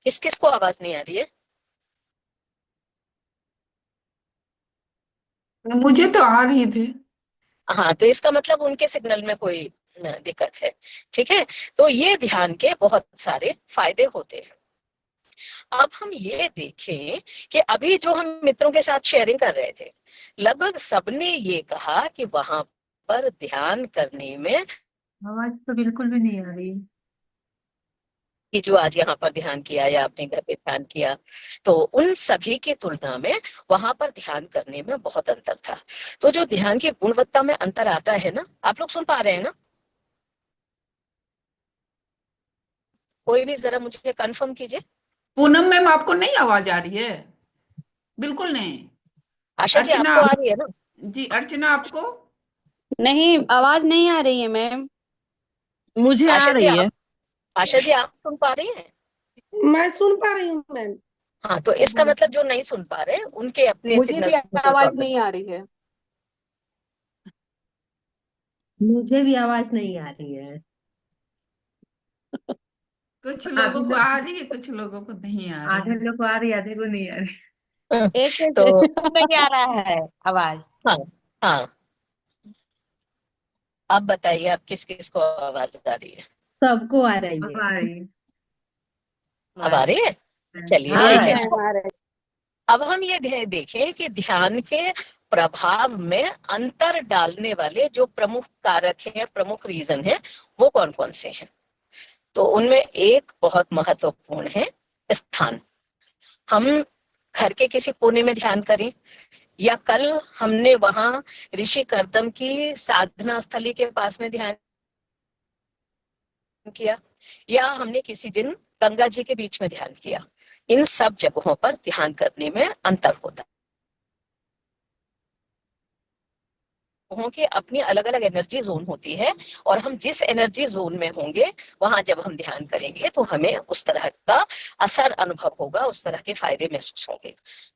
J: किस किस को आवाज नहीं आ रही है?
B: मुझे तो आ रही थे।
J: हाँ, तो इसका मतलब उनके सिग्नल में कोई दिक्कत है। ठीक है। तो ये ध्यान के बहुत सारे फायदे होते हैं। अब हम ये देखें कि अभी जो हम मित्रों के साथ शेयरिंग कर रहे थे, लगभग सबने ये कहा कि वहां पर ध्यान करने में,
D: आवाज तो बिल्कुल भी नहीं आ रही है।
J: कि जो आज यहाँ पर ध्यान किया या अपने घर पे ध्यान किया, तो उन सभी की तुलना में वहां पर ध्यान करने में बहुत अंतर था। तो जो ध्यान की गुणवत्ता में अंतर आता है ना, आप लोग सुन पा रहे हैं ना? कोई भी जरा मुझे कंफर्म कीजिए।
B: पूनम मैम, आपको नहीं आवाज आ रही है? बिल्कुल नहीं।
J: आशा जी,
B: अर्चना।
J: आपको आ रही है ना?
B: जी अर्चना, आपको?
C: नहीं, आवाज नहीं आ रही है मैम।
A: मुझे आ
J: आशा जी
A: रही
J: आप
A: है।
J: आशा जी आप सुन पा रही हैं?
E: मैं सुन पा रही हूँ मैम।
J: हाँ, तो इसका मतलब जो नहीं सुन पा रहे उनके अपने
K: मुझे भी
J: सिग्नल्स में कोई
K: आवाज
J: प्रॉब्लम।
K: नहीं आ रही है।
H: मुझे भी आवाज नहीं आ रही है।
B: कुछ
D: आधे
B: लोगों को
D: लोग
B: आ रही है, कुछ लोगों को नहीं आ रही
D: आधे
B: है।
D: लोग को आ रही है, आधे को नहीं आ रही।
C: एक
J: तो
G: नहीं आ रहा है आवाज।
J: हाँ, हाँ, आप बताइए, आप किस किस को आवाज आ रही है?
H: सबको आ रही
D: अब
H: है।
D: आ रही
J: अब आ रही है? चलिए,
C: यस
J: ठीक
G: हाँ।
J: है।
C: मैम, आ रही।
J: अब हम ये देखें कि ध्यान के प्रभाव में अंतर डालने वाले जो प्रमुख कारक हैं, प्रमुख रीजन है, वो कौन कौन से हैं। तो उनमें एक बहुत महत्वपूर्ण है स्थान। हम घर के किसी कोने में ध्यान करें, या कल हमने वहां ऋषि कर्दम की साधना स्थली के पास में ध्यान किया, या हमने किसी दिन गंगा जी के बीच में ध्यान किया, इन सब जगहों पर ध्यान करने में अंतर होता है। लोगों की अपनी अलग अलग एनर्जी जोन होती है, और हम जिस एनर्जी जोन में होंगे वहां जब हम ध्यान करेंगे तो हमें उस तरह का असर अनुभव होगा, उस तरह के फायदे महसूस होंगे।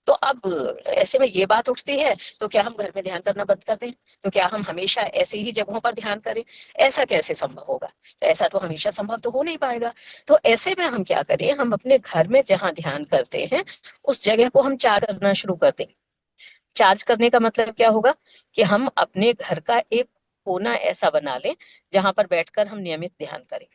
J: तो अब ऐसे में ये बात उठती है, तो क्या हम घर में ध्यान करना बंद कर दें? तो क्या हम हमेशा ऐसे ही जगहों पर ध्यान करें? ऐसा कैसे संभव होगा? तो ऐसा तो हमेशा संभव तो हो नहीं पाएगा। तो ऐसे में हम क्या करें, हम अपने घर में जहाँ ध्यान करते हैं उस जगह को हम चार्ज करना शुरू कर दें। चार्ज करने का मतलब क्या होगा कि हम अपने घर का एक कोना ऐसा बना लें जहां पर बैठकर हम नियमित ध्यान करें।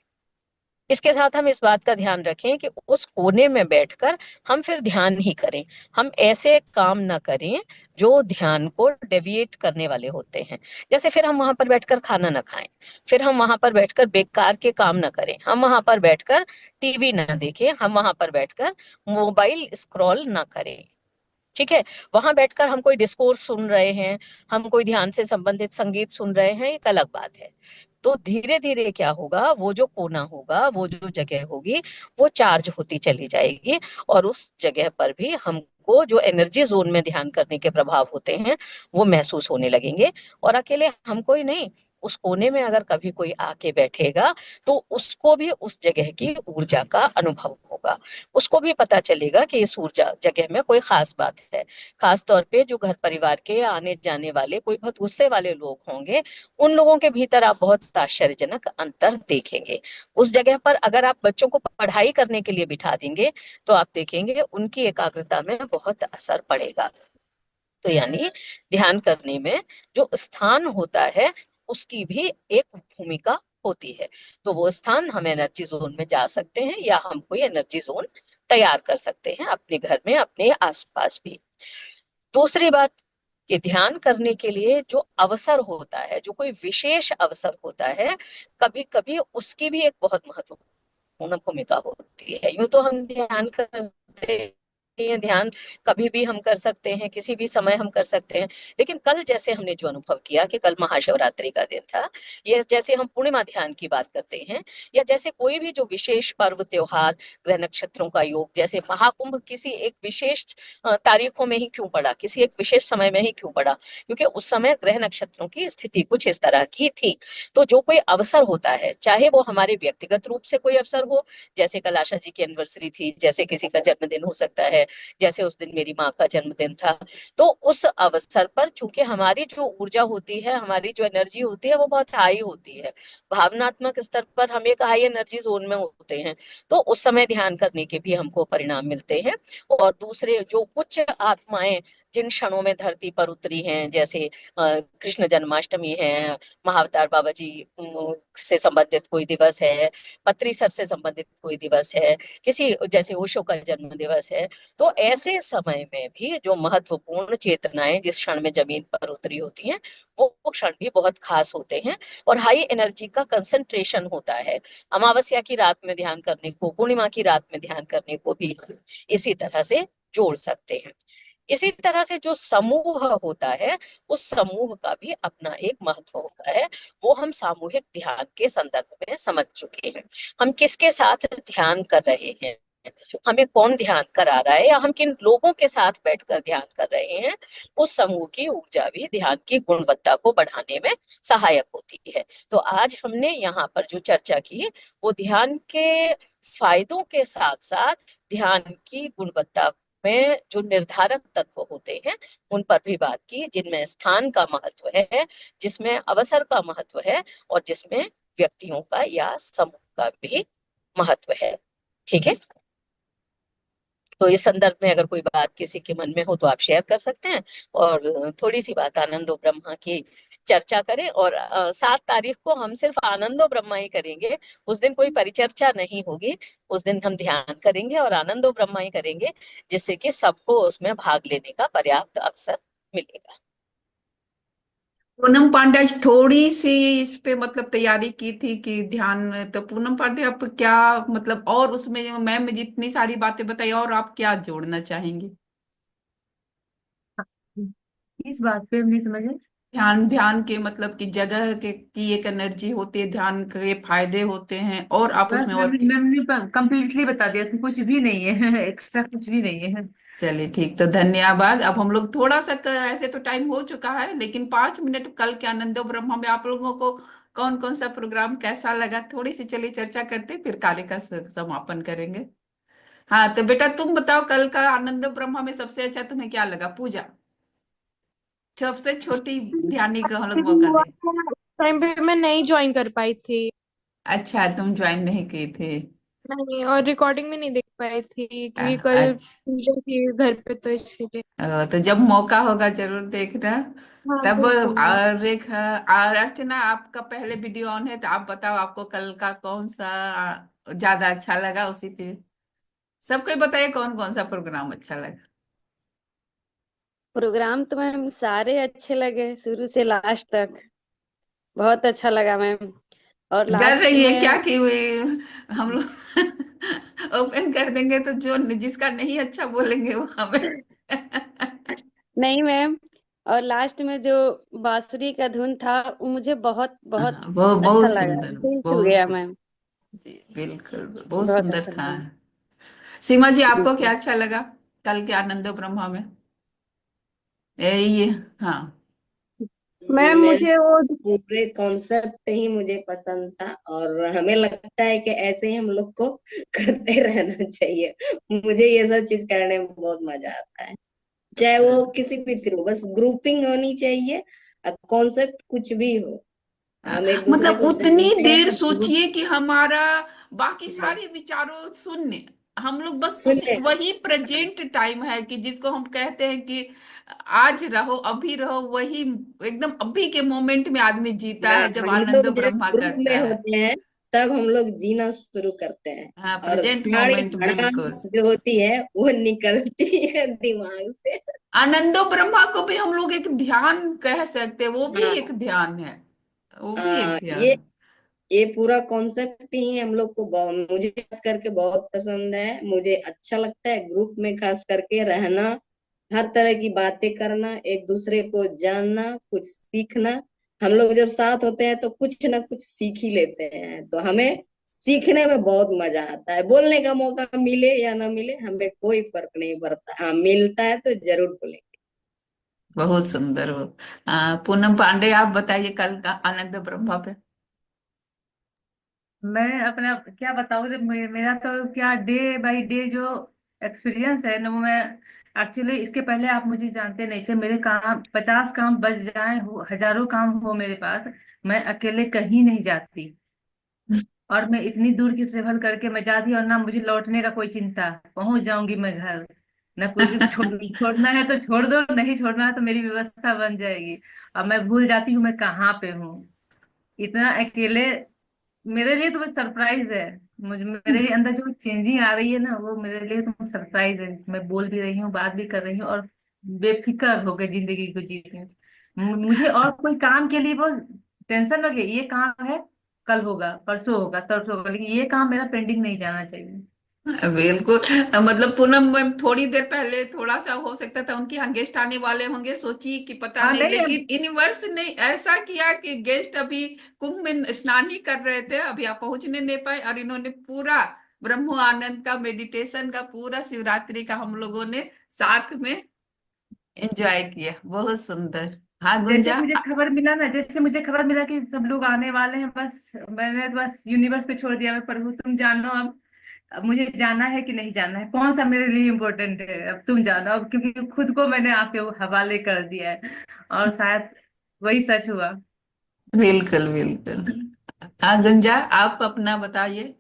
J: इसके साथ हम इस बात का ध्यान रखें कि उस कोने में बैठकर हम फिर ध्यान ही करें। हम ऐसे काम ना करें जो ध्यान को डेविएट करने वाले होते हैं। जैसे फिर हम वहां पर बैठकर खाना ना खाएं, फिर हम वहां पर बैठकर बेकार के काम ना करें, हम वहां पर बैठकर टीवी ना देखें, हम वहां पर बैठकर मोबाइल स्क्रॉल ना करें। ठीक है। वहां बैठकर हम कोई डिस्कोर्स सुन रहे हैं, हम कोई ध्यान से संबंधित संगीत सुन रहे हैं, एक अलग बात है। तो धीरे धीरे क्या होगा, वो जो कोना होगा, वो जो जगह होगी, वो चार्ज होती चली जाएगी, और उस जगह पर भी हमको जो एनर्जी जोन में ध्यान करने के प्रभाव होते हैं वो महसूस होने लगेंगे। और अकेले हमको ही नहीं, उस कोने में अगर कभी कोई आके बैठेगा तो उसको भी उस जगह की ऊर्जा का अनुभव होगा। उसको भी पता चलेगा कि इस ऊर्जा जगह में कोई खास बात है। खास तौर पे जो घर परिवार के आने जाने वाले कोई बहुत गुस्से वाले लोग होंगे, उन लोगों के भीतर आप बहुत आश्चर्यजनक अंतर देखेंगे। उस जगह पर अगर आप बच्चों को पढ़ाई करने के लिए बिठा देंगे तो आप देखेंगे उनकी एकाग्रता में बहुत असर पड़ेगा। तो यानी ध्यान करने में जो स्थान होता है उसकी भी एक भूमिका होती है। तो वो स्थान हम एनर्जी जोन में जा सकते हैं, या हम कोई एनर्जी जोन तैयार कर सकते हैं अपने घर में, अपने आसपास भी। दूसरी बात, कि ध्यान करने के लिए जो अवसर होता है, जो कोई विशेष अवसर होता है, कभी कभी उसकी भी एक बहुत महत्वपूर्ण भूमिका होती है। यूं तो हम ध्यान करते हैं, ध्यान कभी भी हम कर सकते हैं, किसी भी समय हम कर सकते हैं। लेकिन कल जैसे हमने जो अनुभव किया कि कल महाशिवरात्रि का दिन था, या जैसे हम पूर्णिमा ध्यान की बात करते हैं, या जैसे कोई भी जो विशेष पर्व त्योहार, ग्रह नक्षत्रों का योग, जैसे महाकुंभ किसी एक विशेष तारीखों में ही क्यों पड़ा, किसी एक विशेष समय में ही क्यों पड़ा, क्योंकि उस समय ग्रह नक्षत्रों की स्थिति कुछ इस तरह की थी। तो जो कोई अवसर होता है, चाहे वो हमारे व्यक्तिगत रूप से कोई अवसर हो, जैसे कल आशा जी की एनिवर्सरी थी, जैसे किसी का जन्मदिन हो सकता है, जैसे उस दिन मेरी माँ का जन्मदिन था, तो उस अवसर पर चूंकि हमारी जो ऊर्जा होती है, हमारी जो एनर्जी होती है, वो बहुत हाई होती है, भावनात्मक स्तर पर हम एक हाई एनर्जी जोन में होते हैं, तो उस समय ध्यान करने के भी हमको परिणाम मिलते हैं। और दूसरे जो उच्च आत्माएं जिन क्षणों में धरती पर उतरी हैं, जैसे कृष्ण जन्माष्टमी है, महाअवतार बाबा जी से संबंधित कोई दिवस है, पत्री सर से संबंधित कोई दिवस है, किसी जैसे ओशो का जन्म दिवस है, तो ऐसे समय में भी जो महत्वपूर्ण चेतनाएं जिस क्षण में जमीन पर उतरी होती हैं, वो क्षण भी बहुत खास होते हैं, और हाई एनर्जी का कंसंट्रेशन होता है। अमावस्या की रात में ध्यान करने को, पूर्णिमा की रात में ध्यान करने को भी इसी तरह से जोड़ सकते हैं। इसी तरह से जो समूह होता है, उस समूह का भी अपना एक महत्व होता है। वो हम सामूहिक ध्यान के संदर्भ में समझ चुके हैं। हम किसके साथ ध्यान कर रहे हैं, हमें कौन ध्यान करा रहा है, या हम किन लोगों के साथ बैठकर ध्यान कर रहे हैं, उस समूह की ऊर्जा भी ध्यान की गुणवत्ता को बढ़ाने में सहायक होती है। तो आज हमने यहाँ पर जो चर्चा की, वो ध्यान के फायदों के साथ साथ ध्यान की गुणवत्ता में जो निर्धारक तत्व होते हैं उन पर भी बात की, जिनमें स्थान का महत्व है, जिसमें अवसर का महत्व है, और जिसमें व्यक्तियों का या समूह का भी महत्व है। ठीक है। तो इस संदर्भ में अगर कोई बात किसी के मन में हो तो आप शेयर कर सकते हैं, और थोड़ी सी बात आनंदो ब्रह्मा की चर्चा करें। और 7 तारीख को हम सिर्फ आनंदो ब्रह्मा ही करेंगे, उस दिन कोई परिचर्चा नहीं होगी। उस दिन हम ध्यान करेंगे और आनंदो ब्रह्मा ही करेंगे, जिससे कि सबको उसमें भाग लेने का पर्याप्त अवसर मिलेगा।
B: पूनम पांडे थोड़ी सी इस पे मतलब तैयारी की थी कि ध्यान, तो पूनम पांडे आप क्या मतलब, और उसमें मैम जितनी सारी बातें बताई, और आप क्या जोड़ना चाहेंगी?
D: इस बात पे हम नहीं समझे।
B: ध्यान, ध्यान के मतलब कि जगह के की एक एनर्जी होती है, ध्यान के फायदे होते हैं, और आप
D: बस
B: उसमें
D: मैम
B: और
D: मैम ने कंप्लीटली बता दिया, इसमें कुछ भी नहीं है एक्स्ट्रा कुछ भी नहीं है।
B: चलिए ठीक, तो धन्यवाद। अब हम लोग थोड़ा सा ऐसे तो टाइम हो चुका है, लेकिन 5 मिनट कल के आनंदो ब्रह्मा में आप लोगों को कौन कौन सा प्रोग्राम कैसा लगा, थोड़ी सी चलिए चर्चा करते, फिर कार्य का समापन करेंगे। हाँ, तो बेटा तुम बताओ, कल का आनंद ब्रह्मा में सबसे अच्छा तुम्हें क्या लगा? पूजा, सबसे छोटी ध्यानी को हम लोग मौका दे।
L: टाइम पे मैं नहीं ज्वाइन कर पाई थी।
B: अच्छा, तुम ज्वाइन नहीं की थी।
L: नहीं, और रिकॉर्डिंग में नहीं देख पाई थी क्योंकि कल
B: अच्छा,
L: पूजा थी घर पे, तो इसीलिए।
B: तो जब मौका होगा जरूर देखना।
L: हाँ,
B: तब
L: देखूंगी।
B: और एक और अर्चना, आपका पहले वीडियो ऑन है, तो आप बताओ आपको कल का कौन सा ज्यादा अच्छा लगा, उसी पे सबको ही बताइए कौन कौन सा प्रोग्राम अच्छा लगा।
C: प्रोग्राम तो मैम सारे अच्छे लगे, शुरू से लास्ट तक बहुत अच्छा लगा मैम। और
B: डर
C: लास्ट
B: रही है क्या
C: में
B: कि हम लोग ओपन कर देंगे तो जो जिसका नहीं अच्छा बोलेंगे वो हमें
C: नहीं मैम। और लास्ट में जो बांसुरी का धुन था वो मुझे बहुत बहुत
B: वो
C: अच्छा
B: बहुत
C: लगा,
B: सुंदर,
C: दिल छू
B: बहुत
C: गया
B: सुंदर।
C: मैम।
B: जी बिल्कुल, बहुत
C: बहुत
B: सुंदर
C: अच्छा
B: था।
C: लगा।
B: सीमा जी, आपको
C: जी।
B: क्या अच्छा लगा कल के आनंद ब्रह्मा में? ये, हाँ।
I: मैम
G: मैं
I: मुझे वो
G: पूरे कॉन्सेप्ट ही मुझे पसंद था, और हमें लगता है कि ऐसे ही हम लोग को करते रहना चाहिए। मुझे ये सब चीज करने में बहुत मजा आता है, चाहे वो किसी भी थ्रू, बस ग्रुपिंग होनी चाहिए, कॉन्सेप्ट कुछ भी हो, हम एक दूसरे
B: मतलब
G: को
B: उतनी
G: जानते
B: देर
G: हैं, ग्रुप
B: सोचिए कि हमारा बाकी सारे विचारों शून्य, हम लोग बस उसी
G: सुनने।
B: वही प्रेजेंट टाइम है कि जिसको हम कहते हैं कि आज रहो, अभी रहो, वही एकदम अभी के मोमेंट में आदमी जीता
G: हाँ,
B: है जब
G: हम
B: आनंद
G: लोग जब
B: ब्रह्मा
G: ग्रुप
B: करता
G: में
B: है।
G: होते हैं तब हम लोग जीना शुरू करते हैं,
B: हाँ,
G: और
B: प्रेजेंट
G: सारी
B: मोमेंट बिल्कुल।
G: भड़ास जो होती है वो निकलती है दिमाग से।
B: आनंदो ब्रह्मा को भी हम लोग एक ध्यान कह सकते हैं, वो भी एक
G: हाँ,
B: ध्यान है, वो भी एक
G: ये
B: ध्यान।
G: ये पूरा कॉन्सेप्ट ही हम लोग को मुझे खास करके बहुत पसंद है, मुझे अच्छा लगता है ग्रुप में खास करके रहना, हर तरह की बातें करना, एक दूसरे को जानना, कुछ सीखना। हम लोग जब साथ होते हैं तो कुछ ना कुछ सीख ही लेते हैं, तो हमें सीखने में बहुत मजा आता है। बोलने का मौका मिले या ना मिले हमें कोई फर्क नहीं पड़ता, हाँ मिलता है तो जरूर बोलेंगे।
B: बहुत सुंदर हो। पूनम पांडे, आप बताइए कल का आनंद ब्रह्मा पे।
D: मैं अपना क्या बताऊँ, मेरा तो क्या डे बाय डे जो एक्सपीरियंस है ना, वो मैं एक्चुअली, इसके पहले आप मुझे जानते नहीं थे, मेरे काम 50 काम बच जाए हो, हजारों काम हो मेरे पास, मैं अकेले कहीं नहीं जाती। और मैं इतनी दूर की ट्रेवल करके मैं जाती, और ना मुझे लौटने का कोई चिंता, पहुंच जाऊंगी मैं घर। ना कुछ छोड़ना है तो छोड़ दो, नहीं छोड़ना है तो मेरी व्यवस्था बन जाएगी। और मैं भूल जाती हूँ मैं कहाँ पे हूँ, इतना अकेले। मेरे लिए तो बस सरप्राइज है, मुझे मेरे अंदर जो चेंजिंग आ रही है ना, वो मेरे लिए तो सरप्राइज है। मैं बोल भी रही हूँ, बात भी कर रही हूँ, और बेफिक्र होकर जिंदगी को जी रही हूँ। मुझे और कोई काम के लिए बहुत टेंशन लगे, ये काम है, कल होगा, परसों होगा, तरसों होगा, लेकिन ये काम मेरा पेंडिंग नहीं जाना चाहिए।
B: बिल्कुल। मतलब पूनम मैम, थोड़ी देर पहले थोड़ा सा हो सकता था उनके यहाँ गेस्ट आने वाले होंगे, सोची कि पता
D: हाँ
B: नहीं,
D: नहीं,
B: लेकिन यूनिवर्स ने ऐसा किया कि गेस्ट अभी कुंभ में स्नान ही कर रहे थे, अभी आप पहुंचने नहीं पाए, और इन्होंने पूरा ब्रह्म आनंद का, मेडिटेशन का, पूरा शिवरात्रि का हम लोगों ने साथ में एंजॉय किया। बहुत सुंदर। हाँ
D: जैसे
B: गुंजा।
D: मुझे खबर मिला ना, जैसे मुझे खबर मिला कि सब लोग आने वाले हैं, बस मैंने तो बस यूनिवर्स पे छोड़ दिया, मैं प्रभु तुम जानो अब मुझे जाना है कि नहीं जाना है, कौन सा मेरे लिए इम्पोर्टेंट है, अब तुम जानो, अब क्योंकि खुद को मैंने आपके हवाले कर दिया है, और शायद वही सच हुआ।
B: बिल्कुल बिल्कुल। हाँ गुंजा, आप अपना बताइए।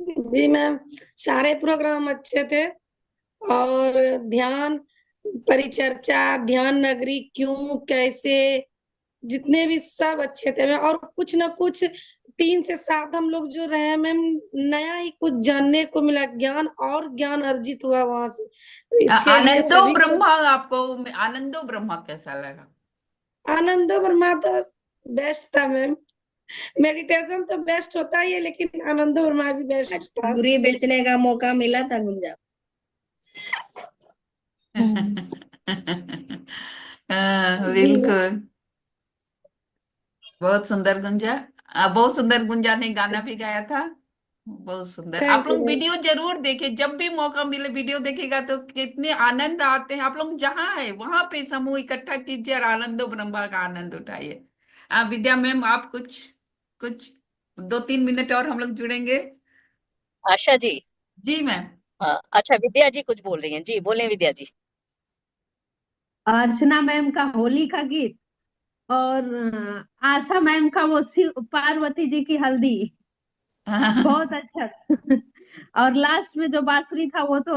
E: जी मैम, सारे प्रोग्राम अच्छे थे, और ध्यान परिचर्चा, ध्यान नगरी क्यों कैसे, जितने भी सब अच्छे थे मैम। और कुछ ना कुछ 3 से 7 हम लोग जो रहे मैम, नया ही कुछ जानने को मिला, ज्ञान और ज्ञान अर्जित हुआ वहां से, तो इसके लिए
B: आनंदो
E: सभी को।
B: ब्रह्मा, आपको आनंदो ब्रह्मा कैसा लगा?
E: आनंदो वर्मा तो बेस्ट था मैम, मेडिटेशन तो बेस्ट होता ही है, लेकिन आनंदो वर्मा भी बेस्ट था।
G: चूरी बेचने का मौका मिला था गुंजा।
E: जी
B: बिल्कुल। बहुत सुंदर गुंजा। बहुत सुंदर गुंजा ने गाना भी गाया था। बहुत सुंदर। आप
E: थैंक यू
B: लोग
E: मैम।
B: वीडियो जरूर देखें, जब भी मौका मिले वीडियो देखेगा तो कितने आनंद आते हैं। आप लोग जहाँ है वहां पे समूह इकट्ठा कीजिए और आनंदो ब्रह्मा का आनंद उठाइए। विद्या मैम, आप कुछ कुछ 2-3 मिनट और हम लोग जुड़ेंगे।
J: आशा जी।
B: जी मैम।
J: हाँ, अच्छा, विद्या जी कुछ बोल रही हैं, जी बोले विद्या जी।
H: अर्चना मैम का होली का गीत, और आशा मैम का वो शिव पार्वती जी की हल्दी, बहुत अच्छा था। और लास्ट में जो बांसुरी था वो तो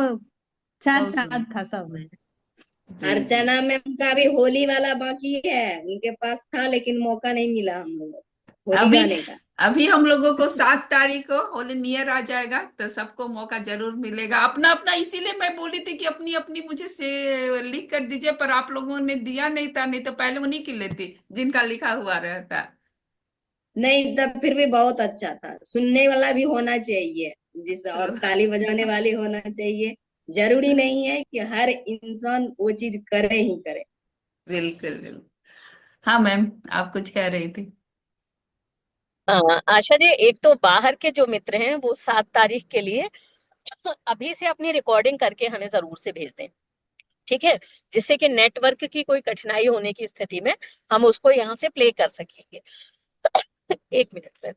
H: चार
B: बहुत सुंदर।
H: चांद था सब में।
B: जी जी।
G: अर्चना मैम का भी होली वाला बाकी है, उनके पास था लेकिन मौका नहीं मिला हम लोगों को होली
B: अभी
G: गाने का।
B: अभी हम लोगों को 7 तारीख को होली नियर आ जाएगा, तो सबको मौका जरूर मिलेगा अपना अपना। इसीलिए मैं बोली थी कि अपनी अपनी मुझे से लिख कर दीजिए, पर आप लोगों ने दिया नहीं था, नहीं तो पहले उन्हीं की लेती जिनका लिखा हुआ रहता।
G: नहीं, तब फिर भी बहुत अच्छा था, सुनने वाला भी होना चाहिए। जिस और ताली बजाने वाली होना चाहिए। जरूरी नहीं है कि हर इंसान वो चीज करे ही करे।
B: बिल्कुल बिल्कुल। हाँ मैम, आप कुछ कह रही थी।
J: आशा जी, एक तो बाहर के जो मित्र हैं वो 7 तारीख के लिए अभी से अपनी रिकॉर्डिंग करके हमें जरूर से भेज दें, ठीक है, जिससे कि नेटवर्क की कोई कठिनाई होने की स्थिति में हम उसको यहाँ से प्ले कर सकेंगे। 1 मिनट में।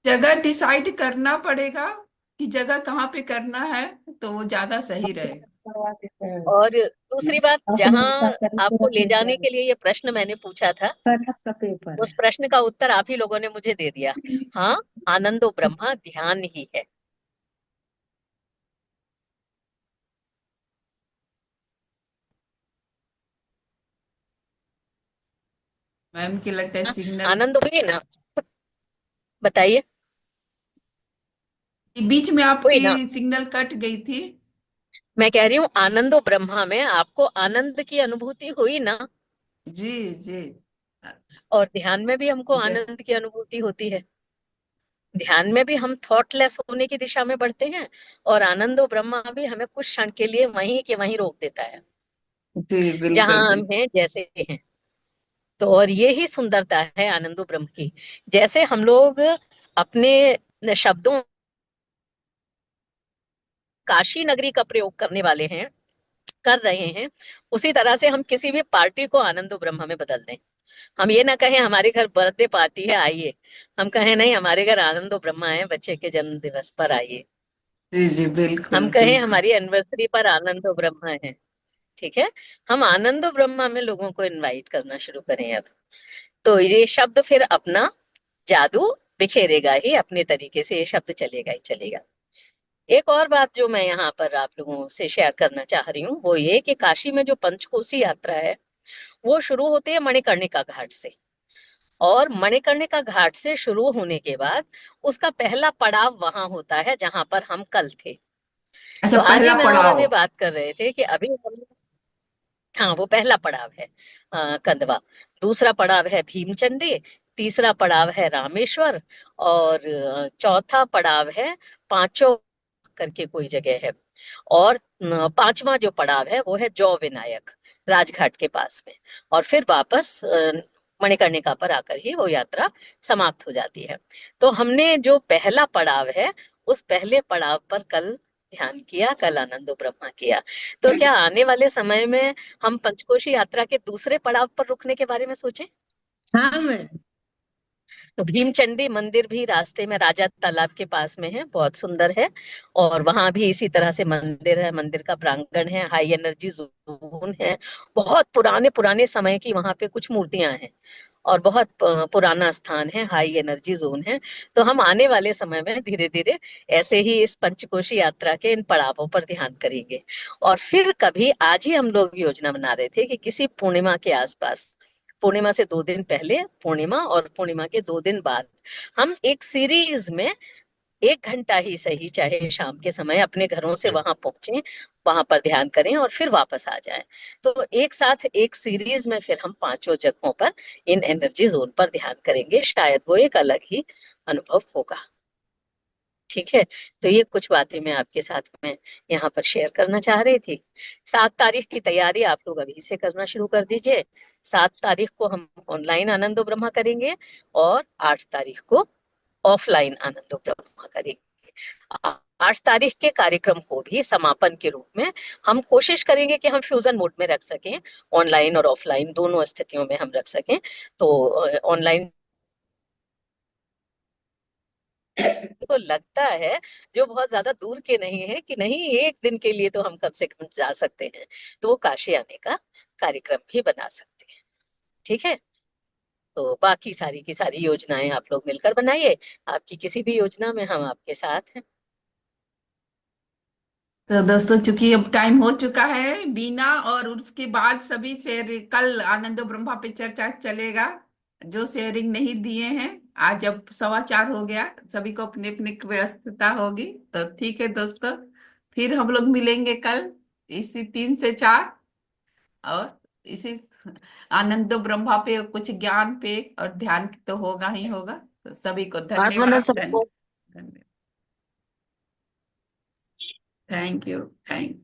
B: जगह डिसाइड करना पड़ेगा कि जगह कहाँ पे करना है, तो वो ज्यादा सही रहेगा।
J: और दूसरी बात, जहाँ आपको ले जाने के लिए ये प्रश्न मैंने पूछा था, उस प्रश्न का उत्तर आप ही लोगों ने मुझे दे दिया। हाँ, आनंदो ब्रह्मा ध्यान ही है।
B: मैम की लगता है सिग्नल
J: आनंद हुई ना, बताइए।
B: बीच में
J: हुई ना,
B: आपकी सिग्नल कट गई थी।
J: मैं कह रही हूँ आनंदो ब्रह्मा में आपको आनंद की अनुभूति हुई ना।
B: जी जी।
J: और ध्यान में भी हमको
B: दे-
J: आनंद की अनुभूति होती है। ध्यान में भी हम थॉटलेस होने की दिशा में बढ़ते हैं, और आनंदो ब्रह्मा भी हमें कुछ क्षण के लिए वहीं के वहीं रोक देता है,
B: जी
J: जहां
B: बिल्कुल
J: हम
B: बिल्कुल।
J: हैं जैसे हैं। तो और ये ही सुंदरता है आनंदो ब्रह्म की। जैसे हम लोग अपने शब्दों काशी नगरी का प्रयोग करने वाले हैं, कर रहे हैं, उसी तरह से हम किसी भी पार्टी को आनंदो ब्रह्म में बदल दें। हम ये ना कहें हमारे घर बर्थडे पार्टी है आइए, हम कहें नहीं हमारे घर आनंदो ब्रह्मा है बच्चे के जन्म दिवस पर आइए।
B: जी जी बिल्कुल
J: हम कहें
B: बिल्कुल।
J: हमारी एनिवर्सरी पर आनंदो ब्रह्मा है, ठीक है। हम आनंदो ब्रह्मा में लोगों को इनवाइट करना शुरू करें अब। तो ये शब्द फिर अपना जादू बिखेरेगा ही, अपने तरीके से ये शब्द चलेगा ही चलेगा। एक और बात जो मैं यहाँ पर आप लोगों से शेयर करना चाह रही हूँ वो ये कि काशी में जो पंचकोसी यात्रा है वो शुरू होती है मणिकर्णिका घाट से। और मणिकर्णिका घाट से शुरू होने के बाद उसका पहला पड़ाव वहां होता है जहां पर हम कल थे।
B: अच्छा,
J: तो आज ही
B: पहला
J: मैं और
B: पड़ाव।
J: अभी बात कर रहे थे कि अभी हम, हाँ वो पहला पड़ाव है कंदवा। दूसरा पड़ाव है भीमचंडी। तीसरा पड़ाव है रामेश्वर। और चौथा पड़ाव है पांचों करके कोई जगह है। और पांचवा जो पड़ाव है वो है जौ विनायक, राजघाट के पास में। और फिर वापस मणिकर्णिका पर आकर ही वो यात्रा समाप्त हो जाती है। तो हमने जो पहला पड़ाव है उस पहले पड़ाव पर कल ध्यान किया, कल आनंदो ब्रह्मा किया। तो क्या आने वाले समय में हम पंचकोशी यात्रा के दूसरे पड़ाव पर रुकने के बारे में सोचें?
H: हाँ मैं
J: तो भीमचंडी मंदिर भी रास्ते में राजा तालाब के पास में है, बहुत सुंदर है। और वहां भी इसी तरह से मंदिर है, मंदिर का प्रांगण है, हाई एनर्जी जोन है। बहुत पुराने पुराने समय की वहां पे कुछ मूर्तियां हैं। और बहुत पुराना स्थान है, हाई एनर्जी जोन है। तो हम आने वाले समय में धीरे धीरे ऐसे ही इस पंचकोशी यात्रा के इन पड़ावों पर ध्यान करेंगे। और फिर कभी आज ही हम लोग योजना बना रहे थे कि किसी पूर्णिमा के आसपास, पूर्णिमा से 2 दिन पहले, पूर्णिमा और पूर्णिमा के 2 दिन बाद, हम एक सीरीज में 1 घंटा ही सही चाहे शाम के समय अपने घरों से वहां पहुंचे, वहां पर ध्यान करें और फिर वापस आ जाएं। तो एक साथ एक सीरीज में फिर हम पांचों जगहों पर इन एनर्जी जोन पर ध्यान करेंगे, शायद वो एक अलग ही अनुभव होगा। ठीक है। तो ये कुछ बातें मैं आपके साथ में यहाँ पर शेयर करना चाह रही थी। 7 तारीख की तैयारी आप लोग अभी से करना शुरू कर दीजिए। 7 तारीख को हम ऑनलाइन आनंदो ब्रह्मा करेंगे, और 8 तारीख को ऑफलाइन आनंदो ब्रह्मा करेंगे। 8 तारीख के कार्यक्रम को भी समापन के रूप में हम कोशिश करेंगे कि हम फ्यूजन मोड में रख सकें, ऑनलाइन और ऑफलाइन दोनों स्थितियों में हम रख सकें। तो ऑनलाइन को लगता है जो बहुत ज्यादा दूर के नहीं है कि नहीं, 1 दिन के लिए तो हम कम से कम जा सकते हैं, तो वो काशी आने का कार्यक्रम भी बना सकते हैं। ठीक है। तो बाकी सारी की सारी योजनाएं आप लोग मिलकर बनाइए, आपकी किसी भी योजना में हम आपके साथ हैं।
B: तो दोस्तों, चूंकि अब टाइम हो चुका है, बीना और उसके बाद सभी शेयर कल आनंद ब्रह्मा पे चर्चा चलेगा। जो शेयरिंग नहीं दिए हैं, आज अब 4:15 हो गया, सभी को अपनी अपनी व्यस्तता होगी। तो ठीक है दोस्तों, फिर हम लोग मिलेंगे कल इसी 3 से 4। और इसी आनंद ब्रह्मा पे कुछ ज्ञान पे और ध्यान तो होगा ही होगा। तो सभी को
A: काठमांडू
B: धन्यवाद।
A: सबको।
B: धन्यवाद। Thank you. थैंक